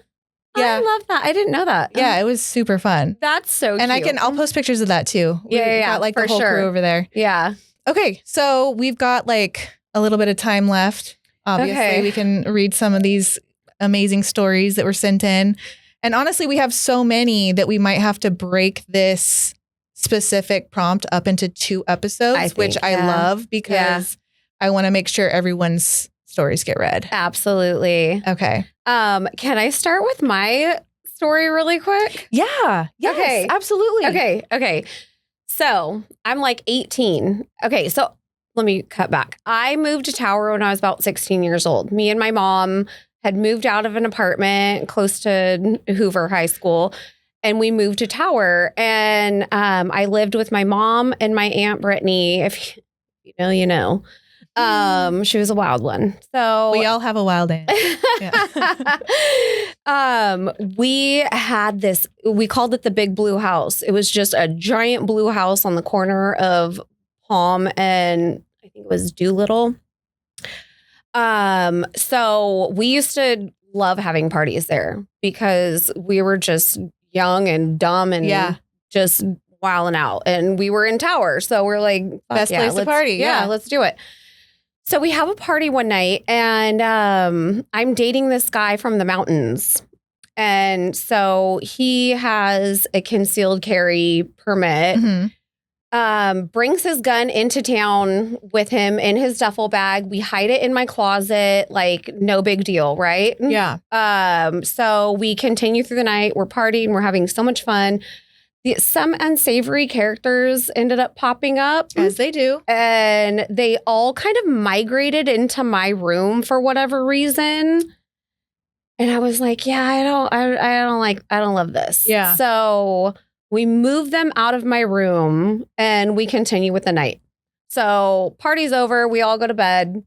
Yeah. I love that. I didn't know that. Yeah, it was super fun. That's so cute. And I'll post pictures of that too. We got like the whole crew over there. Yeah. Okay, so we've got like a little bit of time left. Obviously, we can read some of these amazing stories that were sent in. And honestly, we have so many that we might have to break this specific prompt up into 2 episodes, which I love because I want to make sure everyone's stories get read. Absolutely. Okay. Can I start with my story really quick? Yeah. Yes, okay. Absolutely. Okay. So I'm like 18. Okay. So let me cut back. I moved to Tower when I was about 16 years old. Me and my mom had moved out of an apartment close to Hoover High School, and we moved to Tower. And I lived with my mom and my Aunt Brittany. If you know, you know. She was a wild one. So we all have a wild aunt. We had this, we called it the Big Blue House. It was just a giant blue house on the corner of Palm and I think it was Doolittle. So we used to love having parties there because we were just young and dumb and just wilding out. And we were in Tower. So we're like, best place to party. Yeah, let's do it. So we have a party one night, and I'm dating this guy from the mountains. And so he has a concealed carry permit, brings his gun into town with him in his duffel bag. We hide it in my closet, like no big deal, right? Yeah. So we continue through the night. We're partying. We're having so much fun. Some unsavory characters ended up popping up. As they do. And they all kind of migrated into my room for whatever reason. And I was like, yeah, I don't love this. Yeah. So we moved them out of my room and we continue with the night. So party's over. We all go to bed.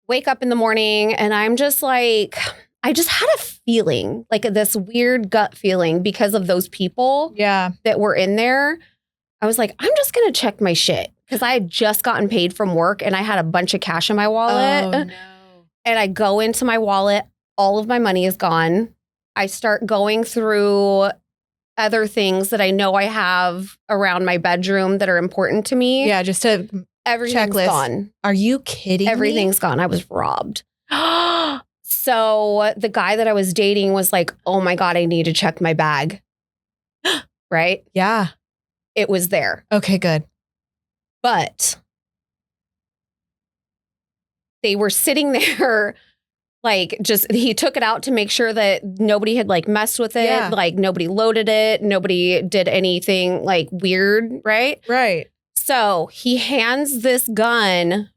Wake up in the morning and I'm just like, I just had a feeling, like this weird gut feeling because of those people that were in there. I was like, I'm just going to check my shit because I had just gotten paid from work and I had a bunch of cash in my wallet. Oh, no. And I go into my wallet. All of my money is gone. I start going through other things that I know I have around my bedroom that are important to me. Yeah, just a Everything's checklist. gone. Are you kidding Everything's gone. I was robbed. So the guy that I was dating was like, oh my God, I need to check my bag. Right? Yeah. It was there. Okay, good. But they were sitting there like just, he took it out to make sure that nobody had like messed with it. Yeah. Like nobody loaded it. Nobody did anything like weird. Right? Right. So he hands this gun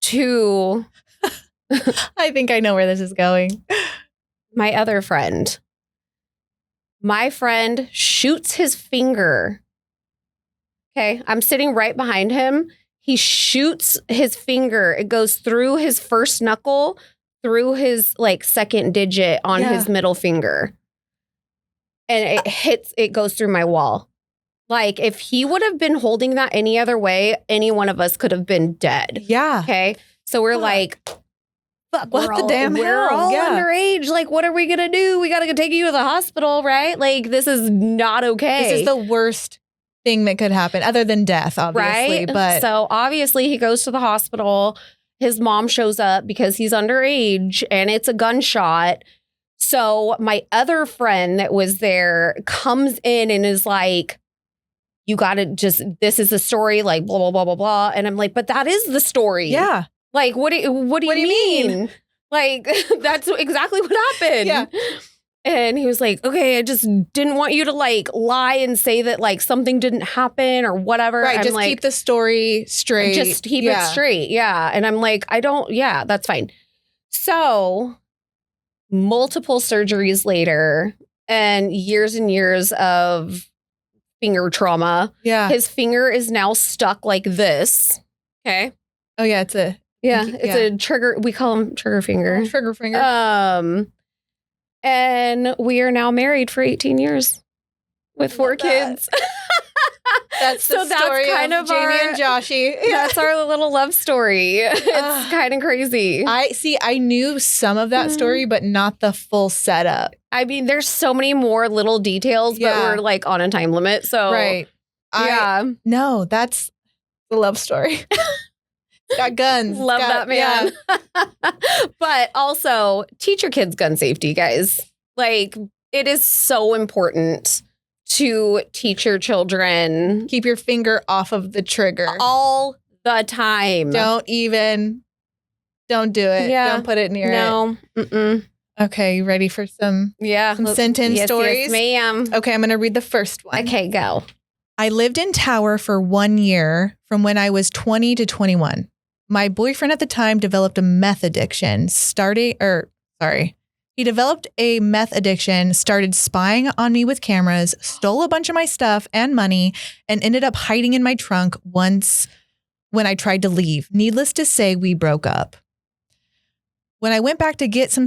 to I think I know where this is going. my other friend. My friend shoots his finger. Okay, I'm sitting right behind him. He shoots his finger. It goes through his first knuckle, through his like second digit on his middle finger. And it goes through my wall. Like if he would have been holding that any other way, any one of us could have been dead. Yeah. Okay. So we're like, fuck, What the damn hell? We're all Yeah. underage. Like, what are we going to do? We got to take you to the hospital, right? Like, this is not okay. This is the worst thing that could happen other than death, obviously. Right? But so obviously he goes to the hospital. His mom shows up because he's underage and it's a gunshot. So my other friend that was there comes in and is like, you got to just, this is the story, like blah, blah, blah, blah, blah. And I'm like, but that is the story. yeah. Like, what do you mean? Like, that's exactly what happened. Yeah. And he was like, okay, I just didn't want you to like lie and say that like something didn't happen or whatever. Right. I'm Just like, keep the story straight. just keep it straight. Yeah. And I'm like, that's fine. So multiple surgeries later and years of finger trauma. Yeah. His finger is now stuck like this. Okay. Oh, yeah. It's a A trigger. We call him trigger finger. trigger finger. And we are now married for 18 years with 4 kids. That's the story kind of Jamie and Joshy. That's our little love story. It's kind of crazy. I knew some of that story, but not the full setup. I mean, there's so many more little details, but we're like on a time limit. So right. No, that's the love story. Got guns. Love that man. Yeah. But also teach your kids gun safety, guys. Like it is so important to teach your children. Keep your finger off of the trigger. All the time. Don't do it. Yeah. Don't put it near it. No. Mm-mm. Okay, you ready for some sentence stories? Yes, ma'am. Okay, I'm going to read the first one. Okay, go. I lived in Tower for 1 year from when I was 20 to 21. My boyfriend at the time developed a meth addiction, He developed a meth addiction, started spying on me with cameras, stole a bunch of my stuff and money, and ended up hiding in my trunk once when I tried to leave. Needless to say, we broke up. When I went back to get some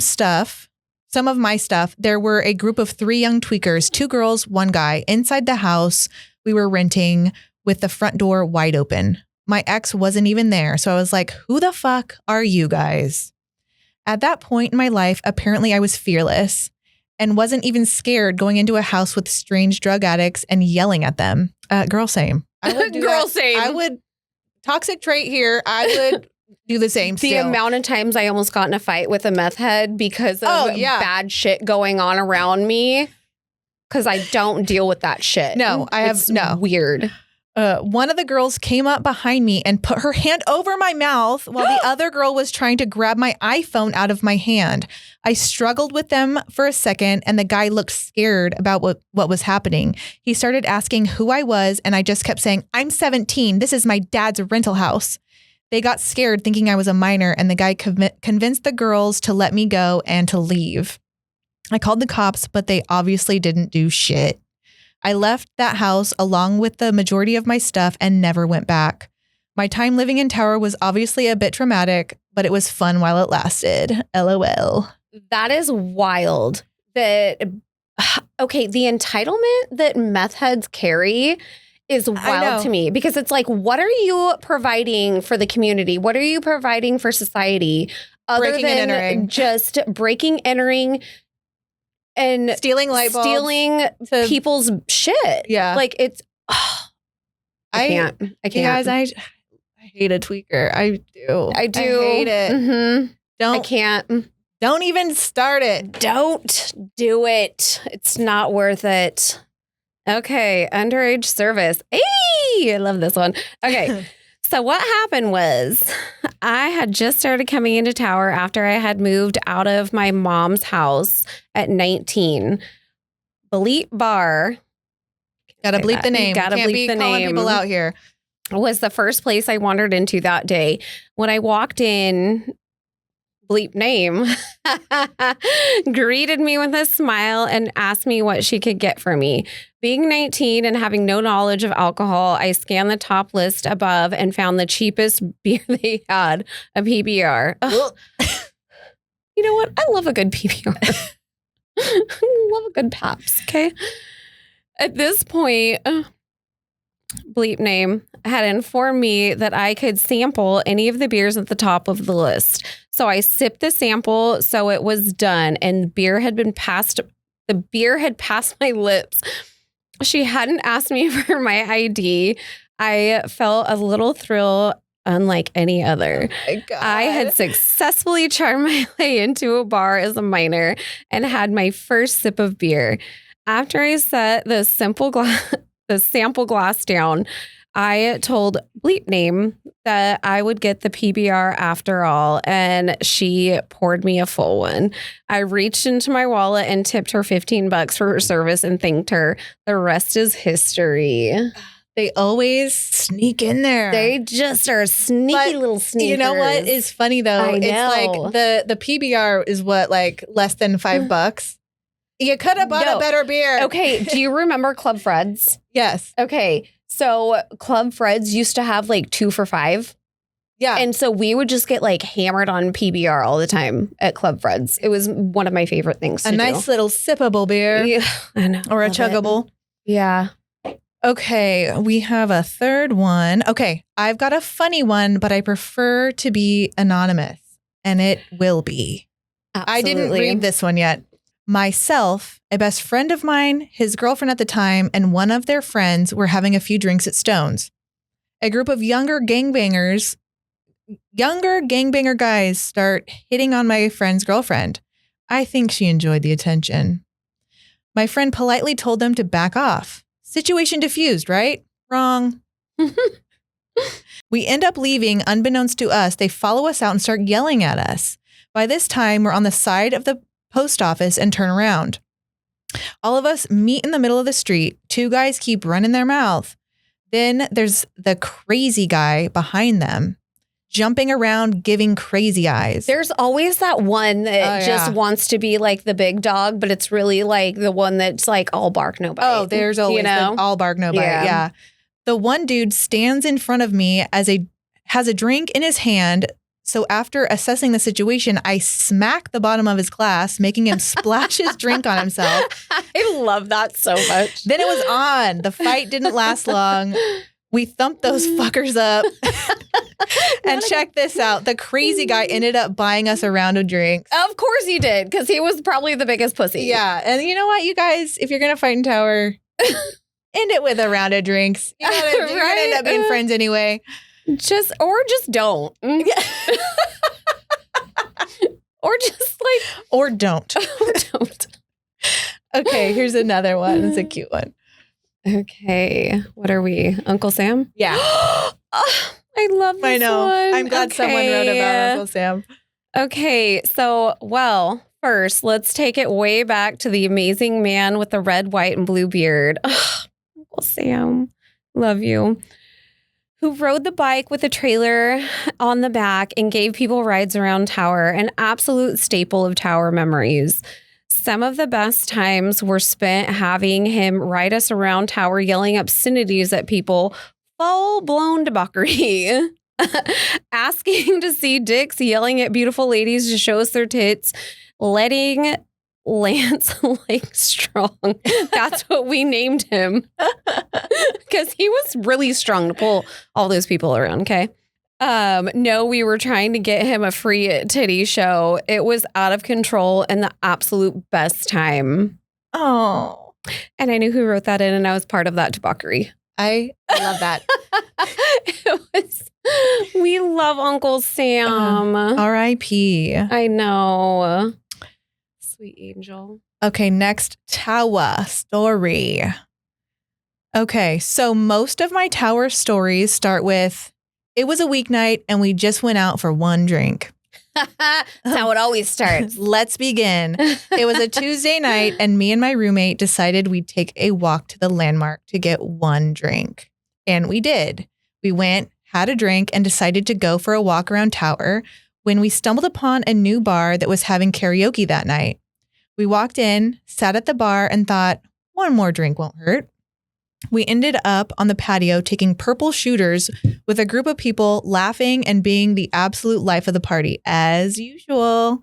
of my stuff, there were a group of 3 young tweakers, 2 girls, 1 guy, inside the house we were renting with the front door wide open. My ex wasn't even there, so I was like, who the fuck are you guys? At that point in my life, apparently I was fearless and wasn't even scared going into a house with strange drug addicts and yelling at them. Girl, same. I would do Girl, that. same. I would, toxic trait here, I would do the same The still. amount of times I almost got in a fight with a meth head because of bad shit going on around me. Because I don't deal with that shit. No, I have It's no. Weird. One of the girls came up behind me and put her hand over my mouth while the other girl was trying to grab my iPhone out of my hand. I struggled with them for a second and the guy looked scared about what was happening. He started asking who I was and I just kept saying, I'm 17. This is my dad's rental house. They got scared thinking I was a minor and the guy convinced the girls to let me go and to leave. I called the cops, but they obviously didn't do shit. I left that house along with the majority of my stuff and never went back. My time living in Tower was obviously a bit traumatic, but it was fun while it lasted. LOL. That is wild. Okay, the entitlement that meth heads carry is wild to me because it's like, what are you providing for the community? What are you providing for society other than just breaking, entering, and stealing light bulbs, stealing people's shit? Yeah, like it's. I can't. You guys, I hate a tweaker. I do. I hate it. Mm-hmm. I can't. Don't even start it. Don't do it. It's not worth it. Okay, underage service. Hey, I love this one. Okay, so what happened was I had just started coming into Tower after I had moved out of my mom's house at 19. Bleep Bar. Gotta bleep the name. Gotta Can't bleep be the calling name. people out here. Was the first place I wandered into that day. When I walked in, bleep name, greeted me with a smile and asked me what she could get for me. Being 19 and having no knowledge of alcohol, I scanned the top list above and found the cheapest beer they had, a PBR. You know what? I love a good PBR. I love a good Pabst, okay? At this point, bleep name had informed me that I could sample any of the beers at the top of the list. So I sipped the sample, so it was done, and the beer had passed my lips. She hadn't asked me for my ID. I felt a little thrill unlike any other. Oh my God. I had successfully charmed my way into a bar as a minor and had my first sip of beer. After I set the sample glass down, I told bleep name that I would get the PBR after all, and she poured me a full one. I reached into my wallet and tipped her $15 for her service and thanked her. The rest is history. They always sneak in there. They just are sneaky little sneakers. You know what is funny though? I know. It's like the PBR is what, like less than $5. You could have bought a better beer. Okay, do you remember Club Fred's? Yes. Okay, so Club Fred's used to have like 2 for $5. Yeah. And so we would just get like hammered on PBR all the time at Club Fred's. It was one of my favorite things to do. A nice little sippable beer. Yeah, I know. Or a chuggable. Yeah. Okay, we have a third one. Okay, I've got a funny one, but I prefer to be anonymous, and it will be. Absolutely. I didn't read this one yet. Myself, a best friend of mine, his girlfriend at the time, and one of their friends were having a few drinks at Stone's. A group of younger gangbanger guys start hitting on my friend's girlfriend. I think she enjoyed the attention. My friend politely told them to back off. Situation diffused, right? Wrong. We end up leaving. Unbeknownst to us, they follow us out and start yelling at us. By this time, we're on the side of the post office and turn around. All of us meet in the middle of the street. 2 guys keep running their mouth. Then there's the crazy guy behind them, jumping around, giving crazy eyes. There's always that one that just wants to be like the big dog, but it's really like the one that's like all bark, no bite. Oh, there's always the all bark, no bite. Yeah. The one dude stands in front of me has a drink in his hand. So after assessing the situation, I smack the bottom of his glass, making him splash his drink on himself. I love that so much. Then it was on. The fight didn't last long. We thumped those fuckers up. And check this out. The crazy guy ended up buying us a round of drinks. Of course he did, because he was probably the biggest pussy. Yeah. And you know what, you guys, if you're going to fight in Tower, end it with a round of drinks. You're going to end up being friends anyway. Just don't. Or don't. Or don't. Okay, here's another one. It's a cute one. Okay. What are we? Uncle Sam? Yeah. Oh, I love this I know. one. I'm glad someone wrote about Uncle Sam. Okay. So, well, first, let's take it way back to the amazing man with the red, white, and blue beard. Oh, Uncle Sam. Love you. Who rode the bike with a trailer on the back and gave people rides around Tower, an absolute staple of Tower memories. Some of the best times were spent having him ride us around tower, yelling obscenities at people, full-blown debauchery, asking to see dicks, yelling at beautiful ladies to show us their tits, letting Lance like strong. That's what we named him. Because he was really strong to pull all those people around, okay? No, we were trying to get him a free titty show. It was out of control and the absolute best time. Oh. And I knew who wrote that in, and I was part of that debauchery. I love that. We love Uncle Sam. R.I.P. I know. Sweet angel. Okay, next Tawa story. Okay, so most of my tower stories start with, it was a weeknight and we just went out for one drink. That's how it always starts. Let's begin. It was a Tuesday night and me and my roommate decided we'd take a walk to the landmark to get one drink. And we did. We went, had a drink, and decided to go for a walk around tower when we stumbled upon a new bar that was having karaoke that night. We walked in, sat at the bar, and thought, one more drink won't hurt. We ended up on the patio taking purple shooters with a group of people laughing and being the absolute life of the party, as usual.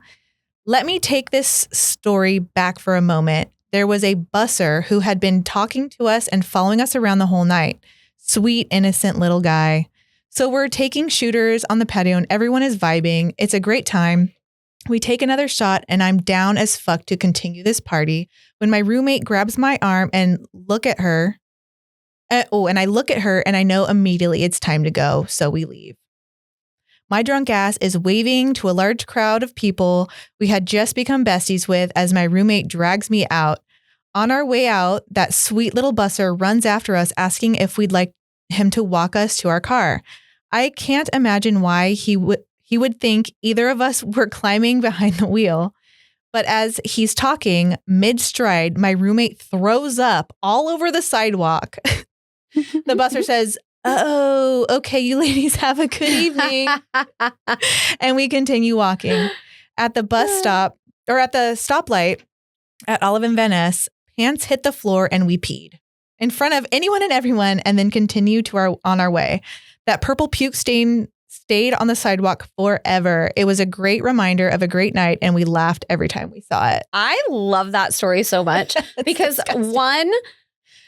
Let me take this story back for a moment. There was a busser who had been talking to us and following us around the whole night. Sweet, innocent little guy. So we're taking shooters on the patio and everyone is vibing. It's a great time. We take another shot and I'm down as fuck to continue this party when my roommate grabs my arm and look at her. And I look at her and I know immediately it's time to go. So we leave. My drunk ass is waving to a large crowd of people we had just become besties with as my roommate drags me out. On our way out, that sweet little busser runs after us asking if we'd like him to walk us to our car. I can't imagine why he would think either of us were climbing behind the wheel. But as he's talking, mid-stride, my roommate throws up all over the sidewalk. The busser says, "Oh, okay, you ladies have a good evening." And we continue walking. At the bus stop, or at the stoplight at Olive and Venice, pants hit the floor and we peed in front of anyone and everyone and then continue on our way. That purple puke stain stayed on the sidewalk forever. It was a great reminder of a great night and we laughed every time we saw it. I love that story so much because disgusting.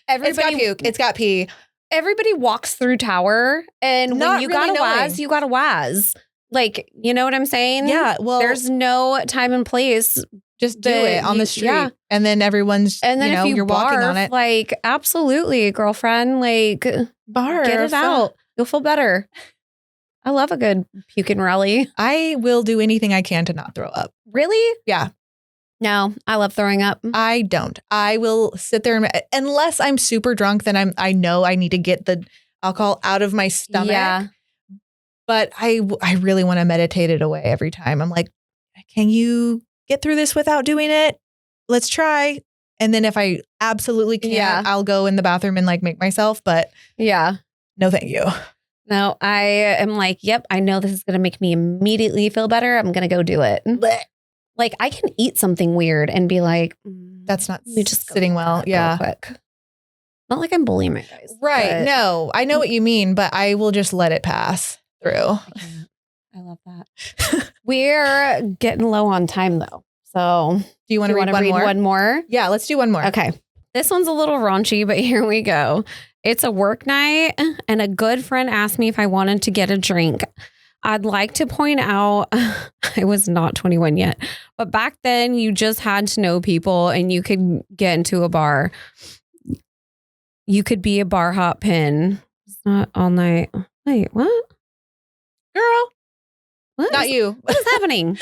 Everybody, it's got puke. It's got pee. Everybody walks through tower, and Not when you really got a waz, you got a waz. Like, you know what I'm saying? Yeah. Well, there's no time and place. Just do it on the street. Yeah. And then everyone's, and then if you're barf, walking on it. Like, absolutely, girlfriend. Like, barf. Get it out. You'll feel better. I love a good puke and rally. I will do anything I can to not throw up. Really? Yeah. No, I love throwing up. I don't. I will sit there unless I'm super drunk, then I know I need to get the alcohol out of my stomach. Yeah. But I really want to meditate it away every time. I'm like, can you get through this without doing it? Let's try. And then if I absolutely can't, I'll go in the bathroom and like make myself. But yeah, no, thank you. No, I am like, yep, I know this is going to make me immediately feel better. I'm going to go do it. Blech. Like, I can eat something weird and be like, that's not just sitting well. Yeah. Quick. Not like I'm bullying my guys. Right. No, I know what you mean, but I will just let it pass through. I love that. We're getting low on time, though. So do you want to read one more? Yeah, let's do one more. Okay. This one's a little raunchy, but here we go. It's a work night and a good friend asked me if I wanted to get a drink. I'd like to point out, I was not 21 yet, but back then you just had to know people and you could get into a bar. You could be a bar hop pin. It's not all night. Wait, what? Girl. What not you. What is happening?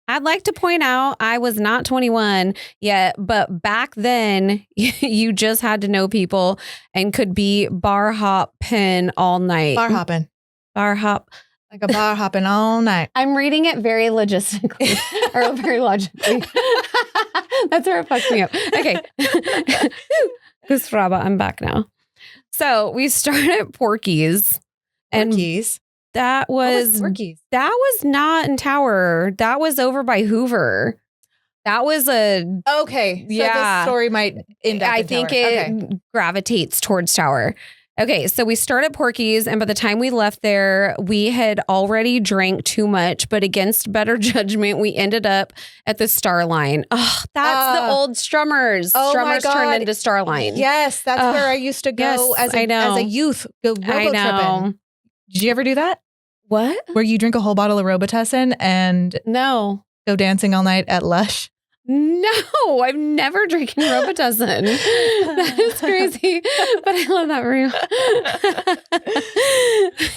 I'd like to point out I was not 21 yet, but back then you just had to know people and could be bar hop pin all night. Bar hopping. Bar hop. Like a bar hopping all night. I'm reading it very logistically or very logically. That's where it fucks me up. Okay. Gusraba, I'm back now. So we started at Porky's. And Porky's? That was Porky's? That was not in Tower. That was over by Hoover. That was a Okay. So this story might end up I in think Tower. it gravitates towards Tower. Okay, so we started at Porky's, and by the time we left there, we had already drank too much, but against better judgment, we ended up at the Starline. Oh, that's the old Strummers. Oh Strummers my God. turned into Starline. Yes, that's where I used to go as a youth, go robo-tripping. Did you ever do that? What? Where you drink a whole bottle of Robitussin and No. go dancing all night at Lush? No, I've never drinking Robitussin. That is crazy, but I love that for you.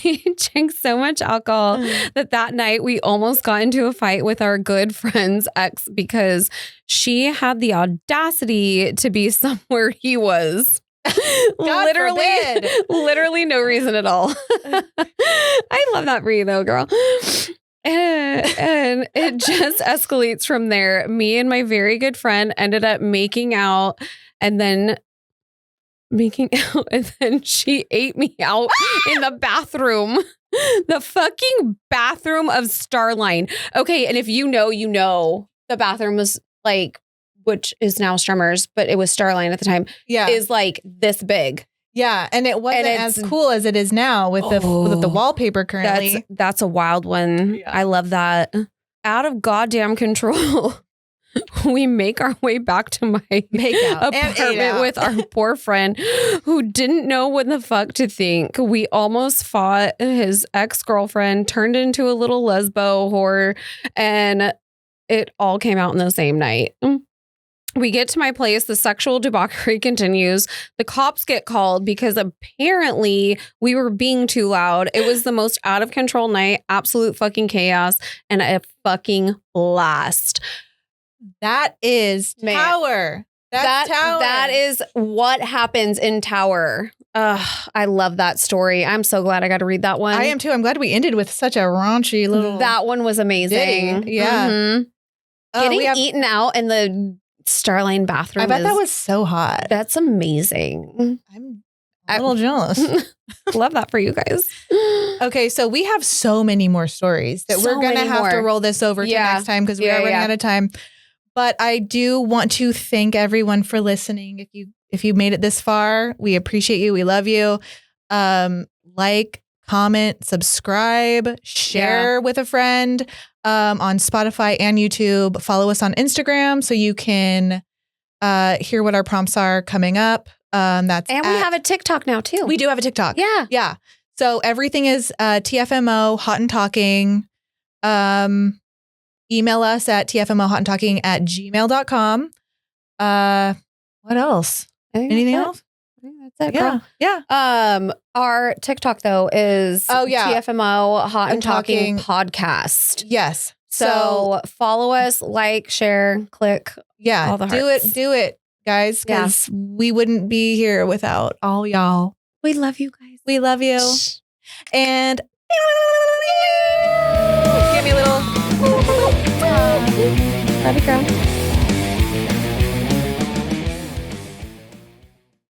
He drank so much alcohol that night we almost got into a fight with our good friend's ex because she had the audacity to be somewhere he was. Literally no reason at all. I love that for you though, girl. And it just escalates from there. Me and my very good friend ended up making out, and then she ate me out in the bathroom. The fucking bathroom of Starline. Okay, and if you know, the bathroom was like, which is now Strummers, but it was Starline at the time. Yeah, is like this big. Yeah, and it wasn't as cool as it is now with the wallpaper currently. That's a wild one. Yeah. I love that. Out of goddamn control. We make our way back to my apartment with our poor friend who didn't know what the fuck to think. We almost fought. His ex-girlfriend turned into a little lesbo whore, and it all came out in the same night. We get to my place. The sexual debauchery continues. The cops get called because apparently we were being too loud. It was the most out of control night, absolute fucking chaos, and a fucking blast. That is Tower. That's Tower. That is what happens in Tower. I love that story. I'm so glad I got to read that one. I am too. I'm glad we ended with such a raunchy little. That one was amazing. Ditty. Yeah. Mm-hmm. Getting eaten out in the Starline bathroom. I bet that was so hot. That's amazing. I'm a little jealous. Love that for you guys. Okay, so we have so many more stories that we're going to have to roll this over to next time because we are running out of time. But I do want to thank everyone for listening. If you made it this far, we appreciate you. We love you. Like, comment, subscribe, share with a friend. On Spotify and YouTube. Follow us on Instagram so you can hear what our prompts are coming up. We have a TikTok now too. We do have a TikTok. Yeah. Yeah. So everything is TFMO Hot and Talking. Email us at tfmohotandtalking@gmail.com. What else? Anything else? I think that's it, bro. Yeah. Our TikTok though is TFMO Hot and Talking Podcast. Yes. So follow us, like, share, click. Yeah. All the hearts. Do it, guys. Because we wouldn't be here without all y'all. We love you guys. We love you. And give me a little. Love you, girl.